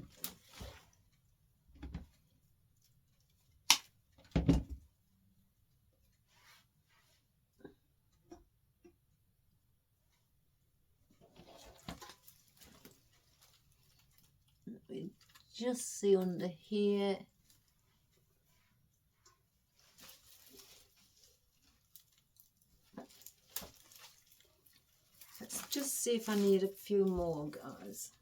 A: Just see under here. Let's just see if I need a few more, guys.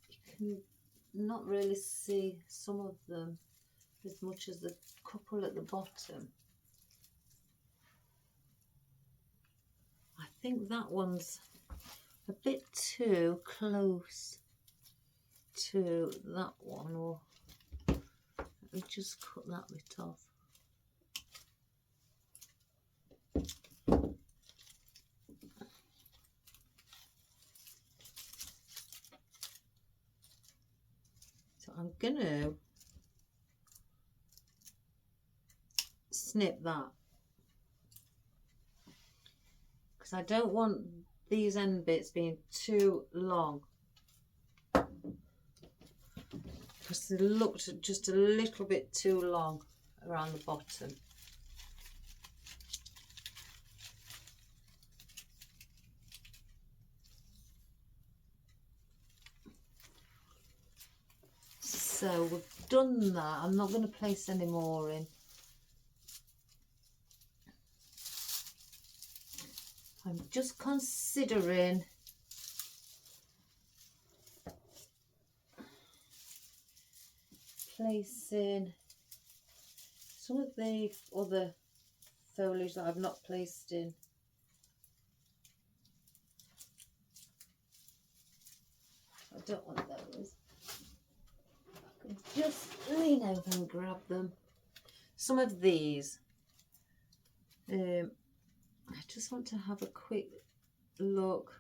A: You can not really see some of them as much as the couple at the bottom. I think that one's a bit too close to that one, or let me just cut that bit off. So I'm gonna snip that, because because I don't want these end bits being too long, because they looked just a little bit too long around the bottom. So we've done that. I'm not going to place any more in. I'm just considering placing some of the other foliage that I've not placed in. I don't want those. I can just lean over and grab them. Some of these. I just want to have a quick look.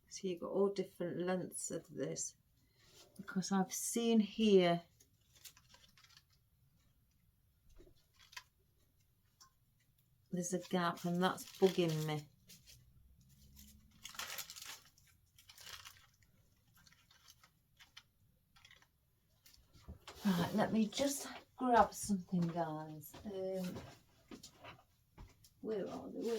A: So you've got all different lengths of this, because I've seen here there's a gap and that's bugging me. Right, let me just grab something, guys. Where are they? Where are they? Yeah.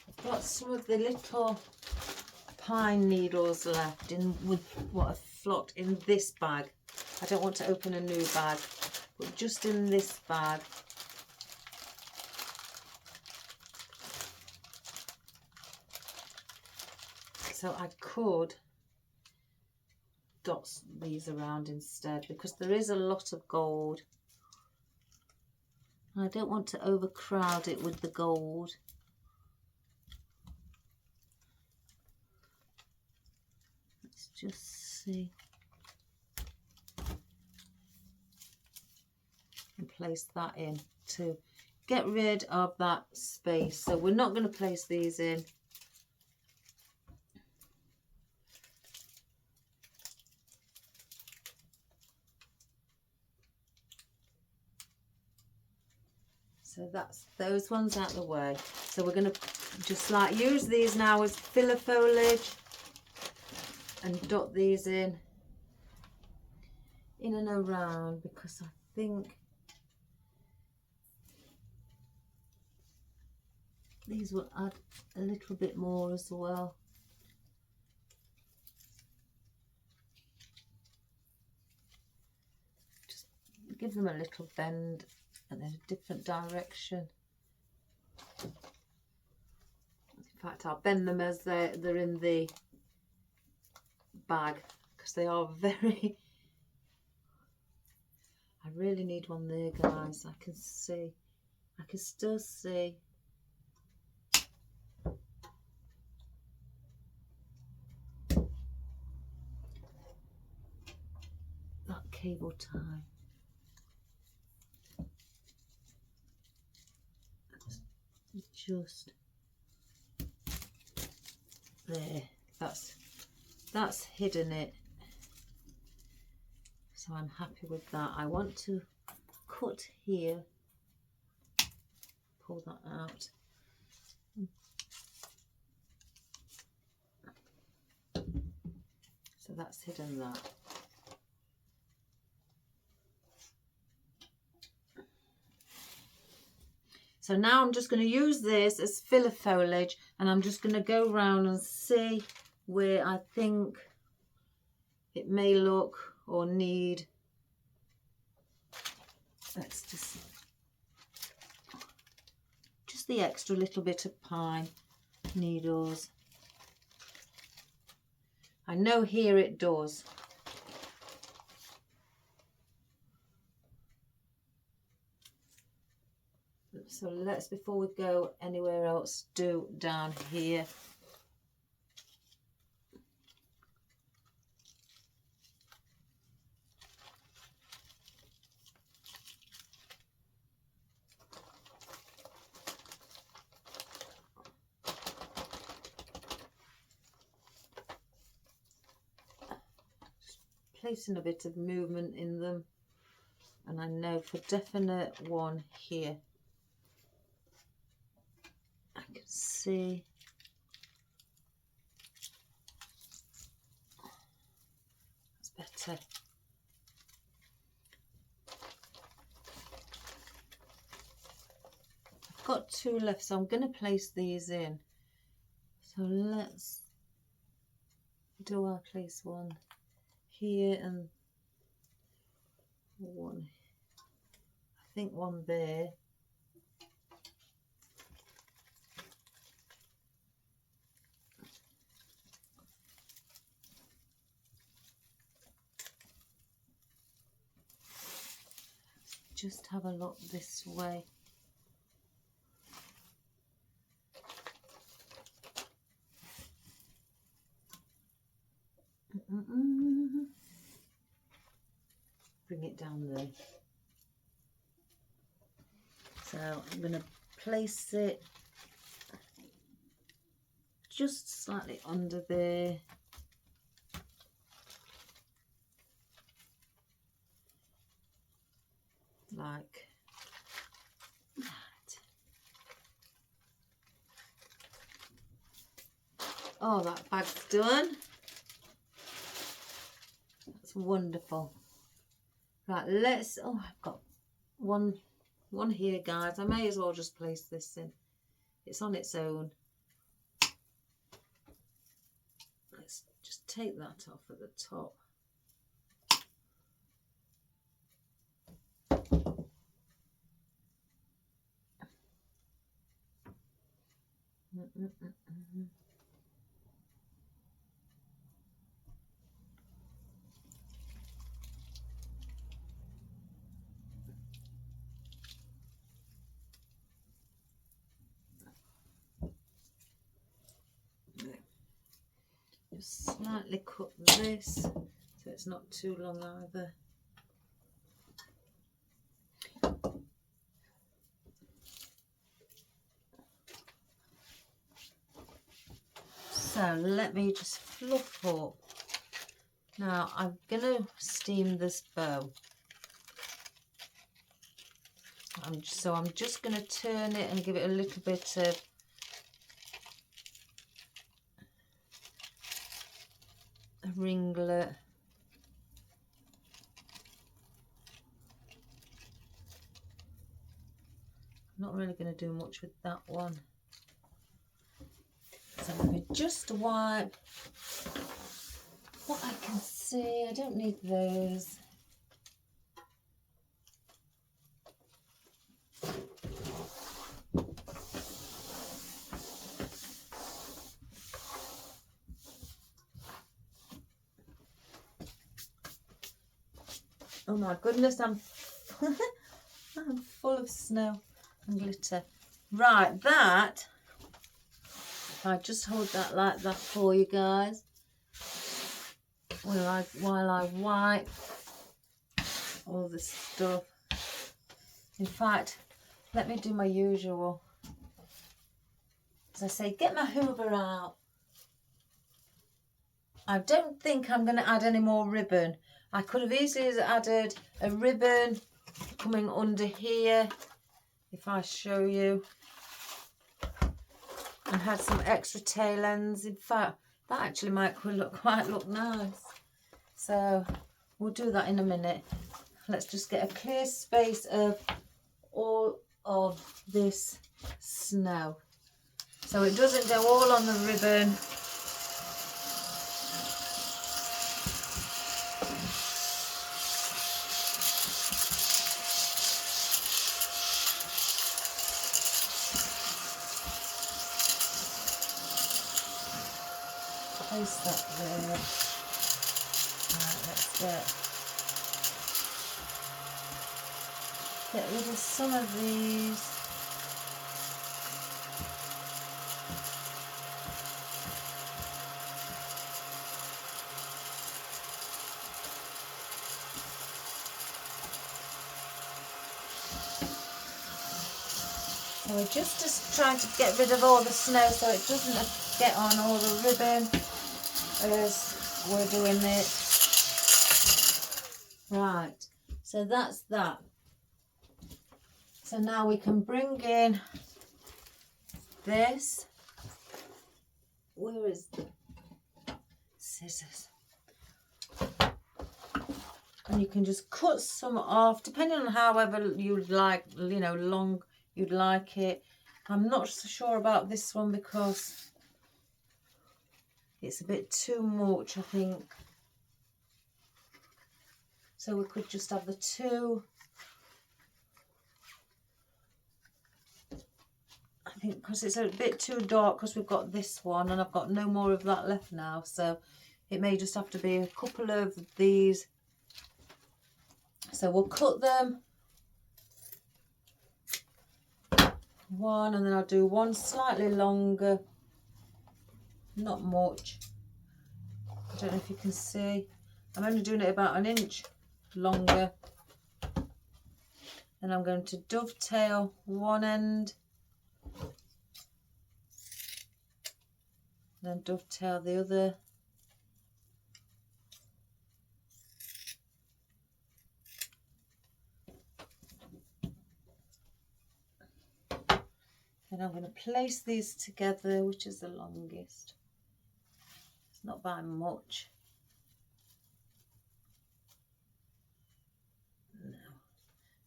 A: I've got some of the little pine needles left in with what I've flocked in this bag. I don't want to open a new bag, but just in this bag. So I could dot these around instead, because there is a lot of gold. I don't want to overcrowd it with the gold. Let's just see. And place that in to get rid of that space. So we're not going to place these in. So that's those ones out the way. So we're going to just like use these now as filler foliage and dot these in and around, because I think these will add a little bit more as well. Just give them a little bend and then a different direction. In fact, I'll bend them as they're in the bag, because they are very... I really need one there, guys. I can see, I can still see. That cable tie. Just there. That's hidden it. So I'm happy with that. I want to cut here. Pull that out. So that's hidden that. So now I'm just going to use this as filler foliage, and I'm just going to go around and see where I think it may look or need. Let's just the extra little bit of pine needles. I know here it does. So let's, before we go anywhere else, do down here. placing a bit of movement in them, and I know for definite one here. I can see that's better. I've got two left, so I'm going to place these in. So let's do I place one here and one, I think one there. Just have a look this way. Bring it down there. So I'm going to place it just slightly under there. Like that. Oh, that bag's done. That's wonderful. Right, let's, oh, I've got one here, guys. I may as well just place this in. It's on its own. Let's just take that off at the top. Just slightly cut this so it's not too long either. So let me just fluff up. Now I'm gonna steam this bow. So I'm just gonna turn it and give it a little bit of a ringlet. I'm not really going to do much with that one. So let me just wipe what I can see. I don't need those. Oh my goodness, I'm full of snow and glitter. Right, that, if I just hold that like that for you guys, while I wipe all this stuff. In fact, let me do my usual. As I say, get my Hoover out. I don't think I'm going to add any more ribbon. I could have easily added a ribbon coming under here, if I show you, and had some extra tail ends. In fact, that actually might quite look nice. So we'll do that in a minute. Let's just get a clear space of all of this snow, so it doesn't go all on the ribbon. Place that there. Right, let's get rid of some of these. So we're just trying to get rid of all the snow so it doesn't get on all the ribbon as we're doing it. Right, so that's that. So now we can bring in this. Where is the scissors? And you can just cut some off, depending on however you'd like, you know, long you'd like it. I'm not so sure about this one because it's a bit too much, I think. So we could just have the two. I think because it's a bit too dark, because we've got this one and I've got no more of that left now. So it may just have to be a couple of these. So we'll cut them one, and then I'll do one slightly longer. Not much. I don't know if you can see. I'm only doing it about an inch longer. And I'm going to dovetail one end, then dovetail the other. Then I'm going to place these together, which is the longest. It's not by much. No.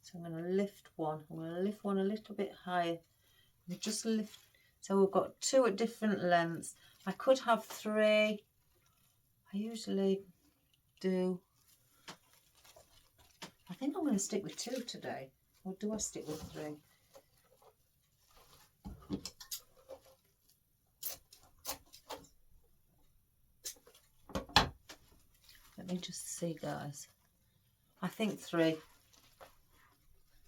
A: So I'm going to lift one. I'm going to lift one a little bit higher. And just lift. So we've got two at different lengths. I could have three. I usually do. I think I'm going to stick with two today. Or do I stick with three? Let me just see, guys. I think three.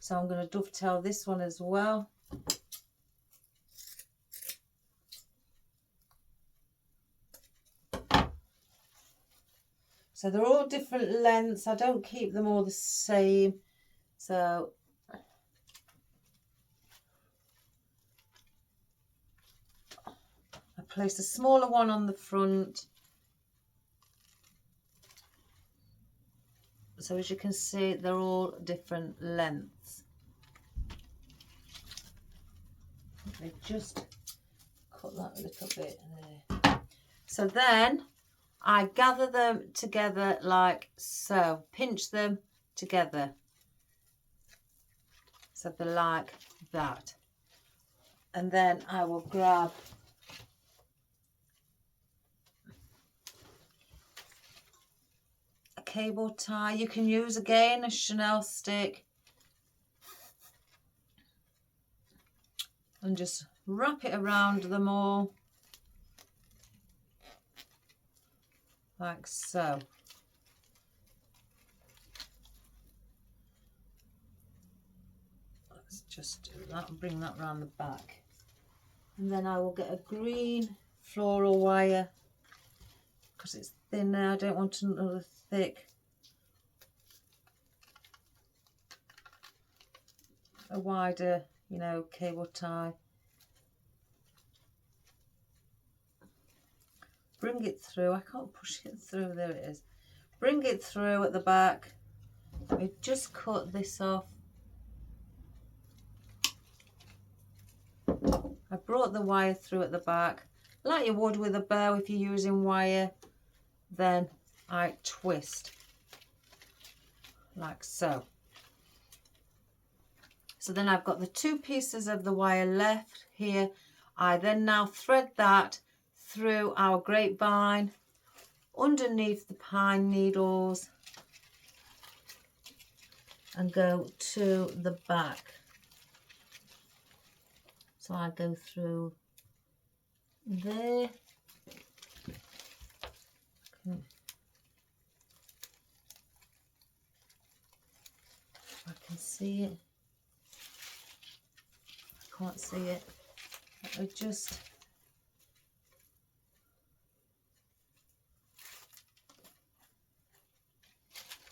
A: So I'm going to dovetail this one as well. So they're all different lengths. I don't keep them all the same. So I place a smaller one on the front. So as you can see, they're all different lengths. Let me just cut that a little bit there. So then I gather them together like so. Pinch them together. So they're like that. And then I will grab a cable tie. You can use again a Chanel stick. And just wrap it around them all. Like so. Let's just do that and bring that round the back. And then I will get a green floral wire, because it's thinner. I don't want another thick. A wider, you know, cable tie. Bring it through. I can't push it through. There it is. Bring it through at the back. Let me just cut this off. I brought the wire through at the back, like you would with a bow. If you're using wire, then I twist like so. So then I've got the two pieces of the wire left here. I then now thread that through our grapevine underneath the pine needles and go to the back. So I go through there. Okay. I can see it. I can't see it. I just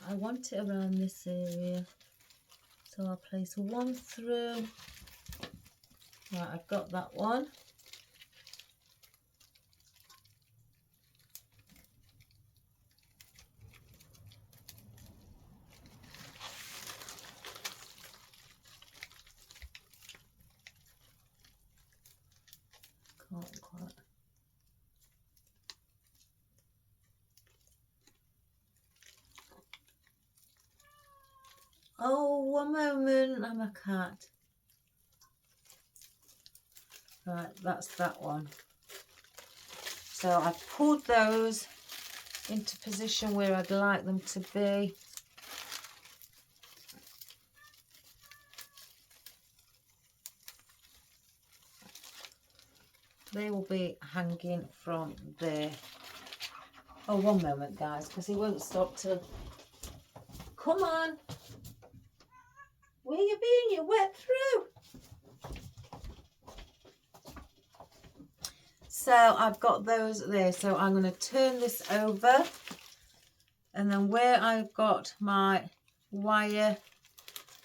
A: I want it around this area. So I'll place one through. Right, I've got that one. Oh, one moment, I'm a cat. Right, that's that one. So I've pulled those into position where I'd like them to be. They will be hanging from there. Oh, one moment, guys, because he won't stop till... Come on. Where you been? You're wet through. So I've got those there. So I'm going to turn this over. And then where I've got my wire,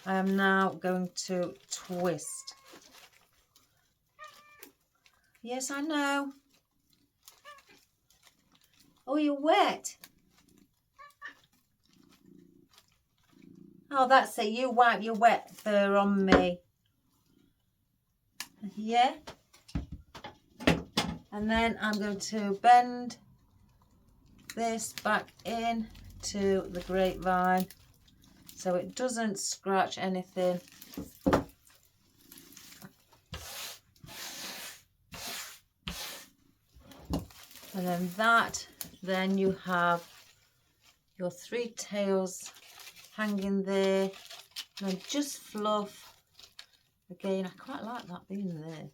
A: I am now going to twist. Yes, I know. Oh, you're wet. Oh, that's it. You wipe your wet fur on me. Yeah. And then I'm going to bend this back in to the grapevine so it doesn't scratch anything. And then you have your 3 tails hanging there, and then just fluff. Again, I quite like that being there.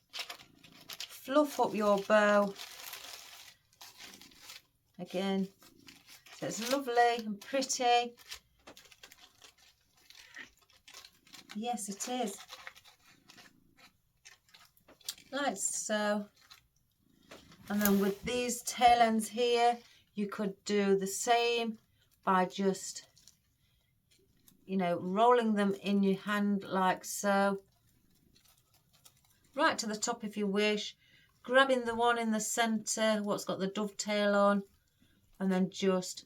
A: Fluff up your bow. Again, so it's lovely and pretty. Yes, it is. Like so. And then with these tail ends here, you could do the same by just, you know, rolling them in your hand like so. Right to the top if you wish. Grabbing the one in the centre, what's got the dovetail on, and then just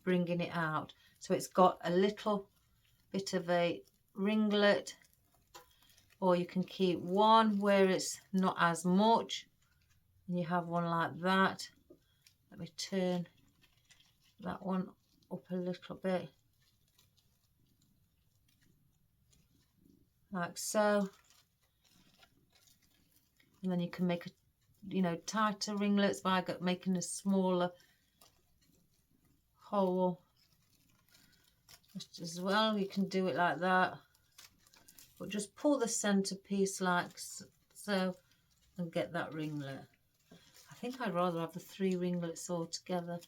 A: bringing it out. So it's got a little bit of a ringlet, or you can keep one where it's not as much. And you have one like that. Let me turn that one up a little bit. Like so. And then you can make a, you know, tighter ringlets by making a smaller hole. Just as well, you can do it like that. But just pull the centre piece like so and get that ringlet. I think I'd rather have the 3 ringlets all together.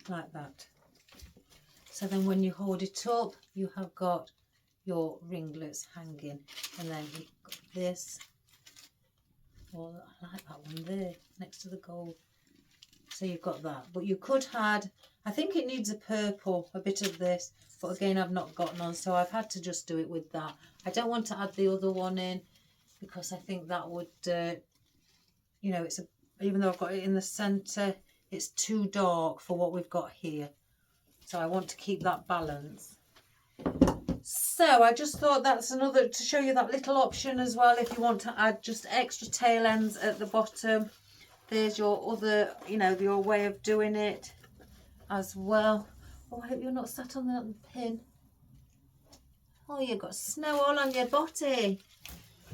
A: Like that. So then when you hold it up, you have got your ringlets hanging. And then you've got this. Oh, I like that one there, next to the gold. So you've got that. But you could add, I think it needs a purple, a bit of this. But again, I've not got none, so I've had to just do it with that. I don't want to add the other one in because I think that would, you know, it's a, even though I've got it in the centre, it's too dark for what we've got here. So I want to keep that balance. So I just thought that's another, to show you that little option as well, if you want to add just extra tail ends at the bottom. There's your other, you know, your way of doing it as well. Oh, I hope you're not sat on that pin. Oh, you've got snow all on your body.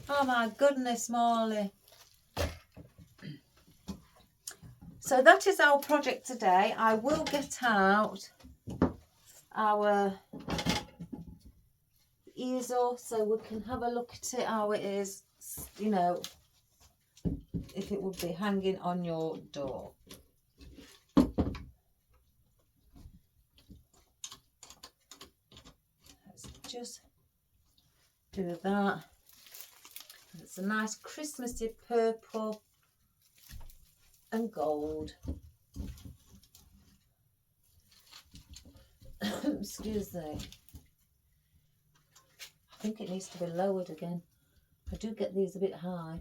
A: Oh my goodness, Molly. So that is our project today. I will get out our easel so we can have a look at it, how it is, you know, if it would be hanging on your door. Let's just do that. It's a nice Christmassy purple and gold. Excuse me. I think it needs to be lowered again. I do get these a bit high.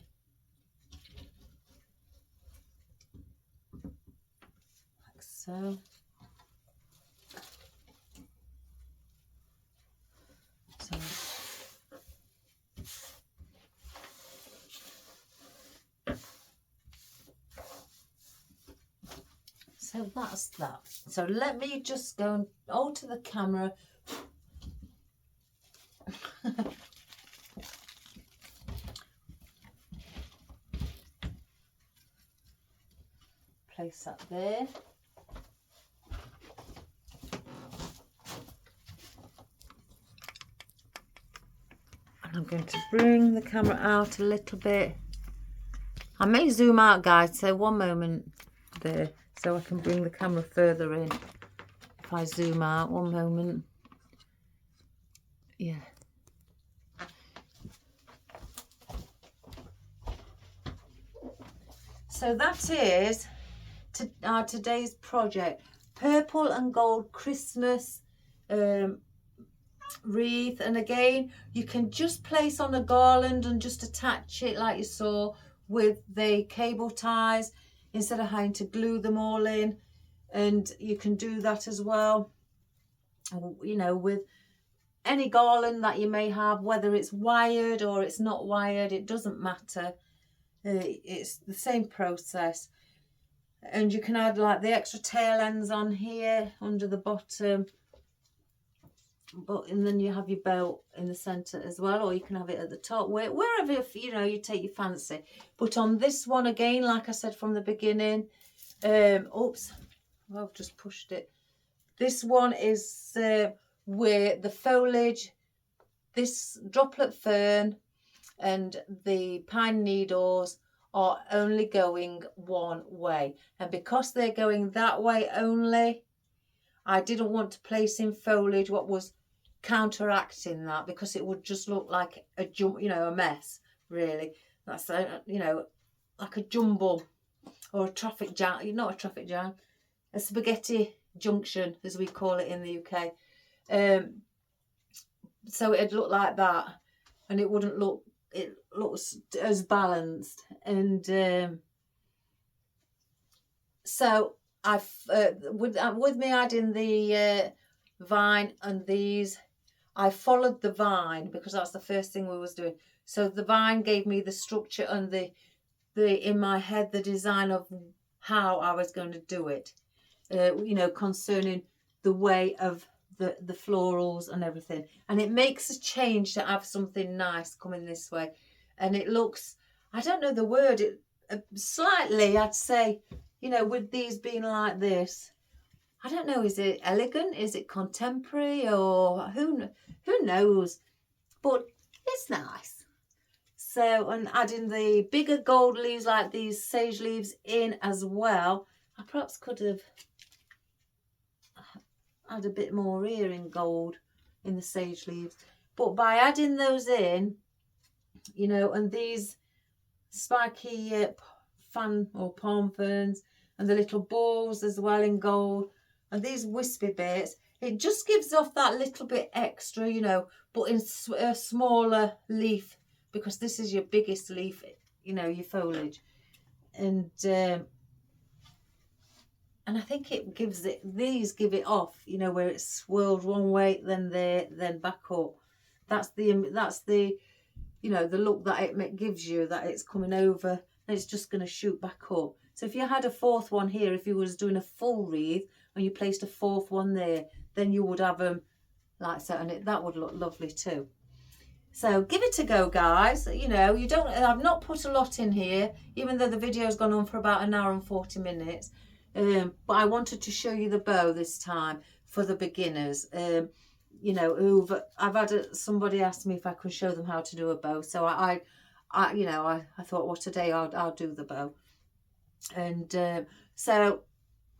A: Like so. So So that's that. So let me just go and alter the camera. Place that there. And I'm going to bring the camera out a little bit. I may zoom out, guys, so one moment there, so I can bring the camera further in. If I zoom out, one moment. Yeah. So that is our today's project. Purple and gold Christmas wreath. And again, you can just place on a garland and just attach it like you saw with the cable ties instead of having to glue them all in. And you can do that as well, you know, with any garland that you may have, whether it's wired or it's not wired, it doesn't matter. It's the same process. And you can add like the extra tail ends on here under the bottom, and then you have your belt in the center as well, or you can have it at the top, wherever you know you take your fancy. But on this one, again, like I said from the beginning, oops, I've just pushed it. This one is with the foliage, this droplet fern and the pine needles are only going one way, and because they're going that way only, I didn't want to place in foliage what was counteracting that, because it would just look like a a mess, really. That's you know, like a jumble or a traffic jam, not a traffic jam, a spaghetti junction as we call it in the UK. So it'd look like that, and it wouldn't look, it looks as balanced. And so I've with me adding the vine and these, I followed the vine because that's the first thing we was doing. So the vine gave me the structure and the in my head the design of how I was going to do it, you know, concerning the way of the florals and everything. And it makes a change to have something nice coming this way, and it looks, I don't know the word, it slightly, I'd say, you know, with these being like this, I don't know, is it elegant, is it contemporary, or who knows, but it's nice. So, and adding the bigger gold leaves like these sage leaves in as well, I perhaps could have add a bit more here in gold in the sage leaves, but by adding those in, you know, and these spiky fan or palm ferns and the little balls as well in gold, and these wispy bits, it just gives off that little bit extra, you know, but in a smaller leaf, because this is your biggest leaf, you know, your foliage. And I think it gives it, these give it off, you know, where it's swirled one way, then there, then back up. That's the, you know, the look that it gives you, that it's coming over and it's just going to shoot back up. So if you had a fourth one here, if you was doing a full wreath and you placed a fourth one there, then you would have them like so, and that would look lovely too. So give it a go, guys. You know, I've not put a lot in here, even though the video's gone on for about an hour and 40 minutes. But I wanted to show you the bow this time for the beginners. You know, I've had somebody ask me if I could show them how to do a bow. So I thought, well, today I'll do the bow. And so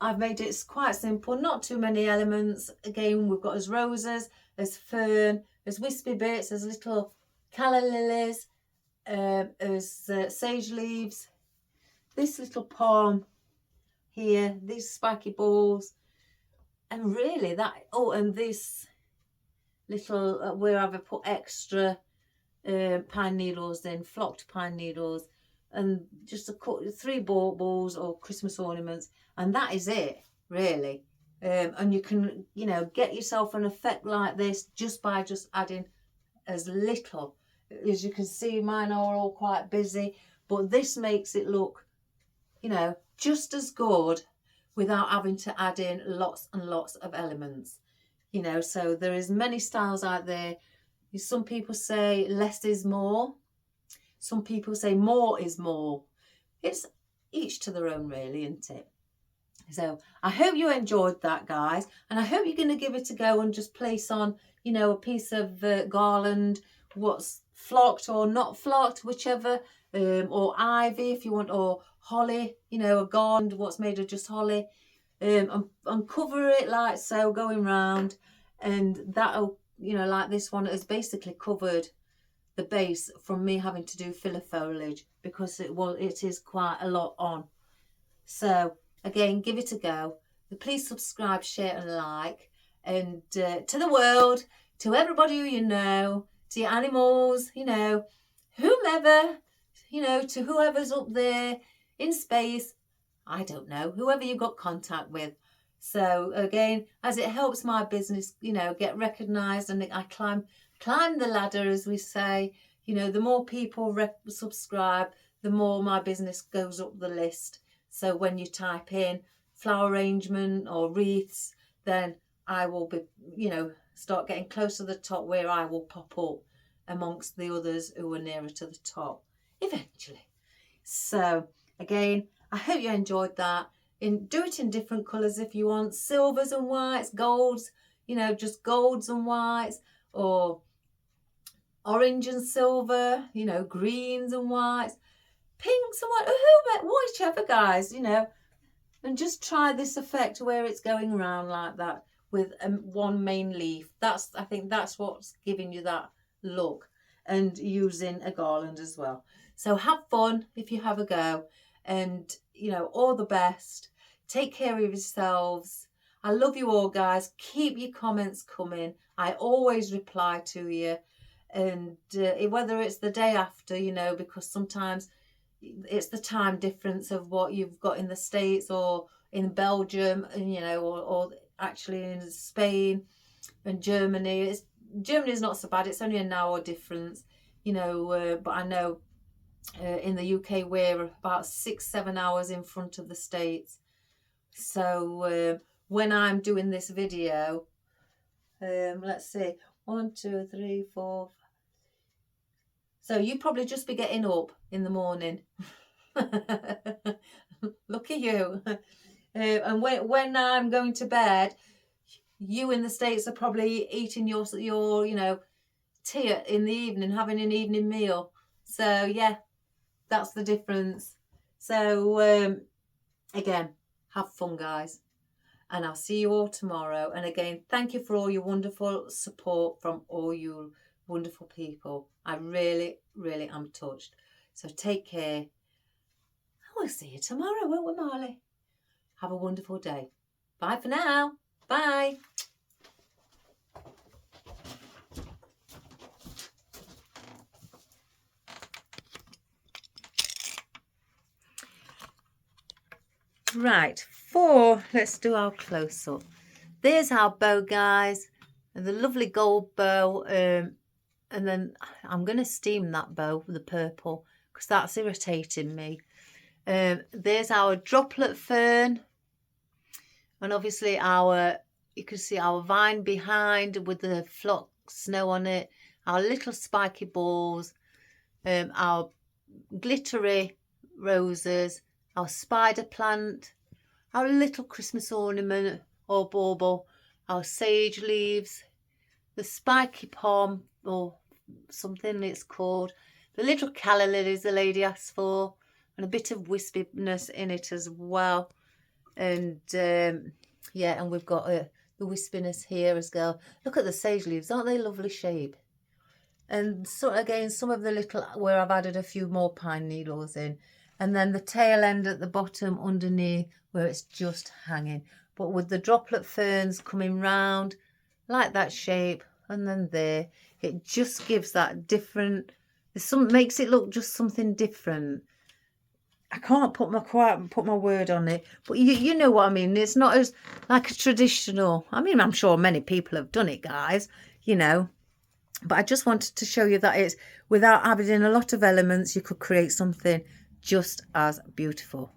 A: I've made it quite simple, not too many elements. Again, we've got as roses, as fern, as wispy bits, as little calla lilies, as sage leaves, this little palm here, these spiky balls, and really that, and this little where I've put extra pine needles in, flocked pine needles, and just three baubles or Christmas ornaments, and that is it, really. And you can, you know, get yourself an effect like this just by adding as little. As you can see, mine are all quite busy, but this makes it look, you know, just as good without having to add in lots and lots of elements. You know, so there is many styles out there. Some people say less is more. Some people say more is more. It's each to their own, really, isn't it? So I hope you enjoyed that, guys, and I hope you're going to give it a go and just place on, you know, a piece of garland, what's flocked or not flocked, whichever, or ivy if you want, or holly, you know, a garland what's made of just holly, and cover it like so, going round, and that'll, you know, like this one has basically covered the base from me having to do filler foliage, because it is quite a lot on. So again, give it a go. Please subscribe, share and like, and to the world, to everybody who you know, to your animals, you know, whomever, you know, to whoever's up there in space, I don't know, whoever you got contact with. So again, as it helps my business, you know, get recognised, and I climb the ladder, as we say, you know, the more people subscribe, the more my business goes up the list. So when you type in flower arrangement or wreaths, then I will be, you know, start getting close to the top, where I will pop up amongst the others who are nearer to the top eventually. So again, I hope you enjoyed that. Do it in different colours if you want, silvers and whites, golds, you know, just golds and whites, or orange and silver, you know, greens and whites, pinks and whichever, guys, you know, and just try this effect where it's going around like that with one main leaf. I think that's what's giving you that look, and using a garland as well. So have fun if you have a go, and you know, all the best. Take care of yourselves. I love you all, guys. Keep your comments coming. I always reply to you, and whether it's the day after, you know, because sometimes it's the time difference of what you've got in the States or in Belgium, and you know, or actually in Spain and Germany. Germany's not so bad, it's only an hour difference, you know, but I know in the UK we're about 6-7 hours in front of the States. So when I'm doing this video, let's see, 1, 2, 3, 4. So you probably just be getting up in the morning. Look at you. And when I'm going to bed, you in the States are probably eating your you know, tea in the evening, having an evening meal. So yeah, that's the difference. So again, have fun, guys, and I'll see you all tomorrow. And again, thank you for all your wonderful support from all you wonderful people. I really, really am touched. So take care. We'll see you tomorrow, won't we, Marley? Have a wonderful day. Bye for now. Bye. Right, let's do our close-up. There's our bow, guys, and the lovely gold bow, and then I'm going to steam that bow with the purple because that's irritating me. There's our droplet fern, and obviously you can see our vine behind with the flock snow on it, our little spiky balls, our glittery roses, our spider plant, our little Christmas ornament or bauble, our sage leaves, the spiky palm or something it's called, the little calla lilies the lady asked for, and a bit of wispiness in it as well. And yeah, and we've got the wispiness here as well. Look at the sage leaves, aren't they lovely shape? And so again, some of the little where I've added a few more pine needles in, and then the tail end at the bottom underneath where it's just hanging, but with the droplet ferns coming round like that shape, and then there, it just gives that different, makes it look just something different. I can't put my word on it, but you know what I mean. It's not as like a traditional, I mean, I'm sure many people have done it, guys, you know, but I just wanted to show you that it's, without adding in a lot of elements, you could create something just as beautiful.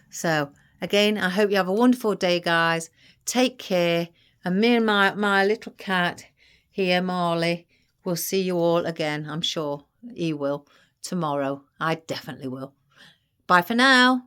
A: So Again, I hope you have a wonderful day, guys. Take care. And me and my little cat here, Marley, will see you all again. I'm sure he will tomorrow. I definitely will. Bye for now.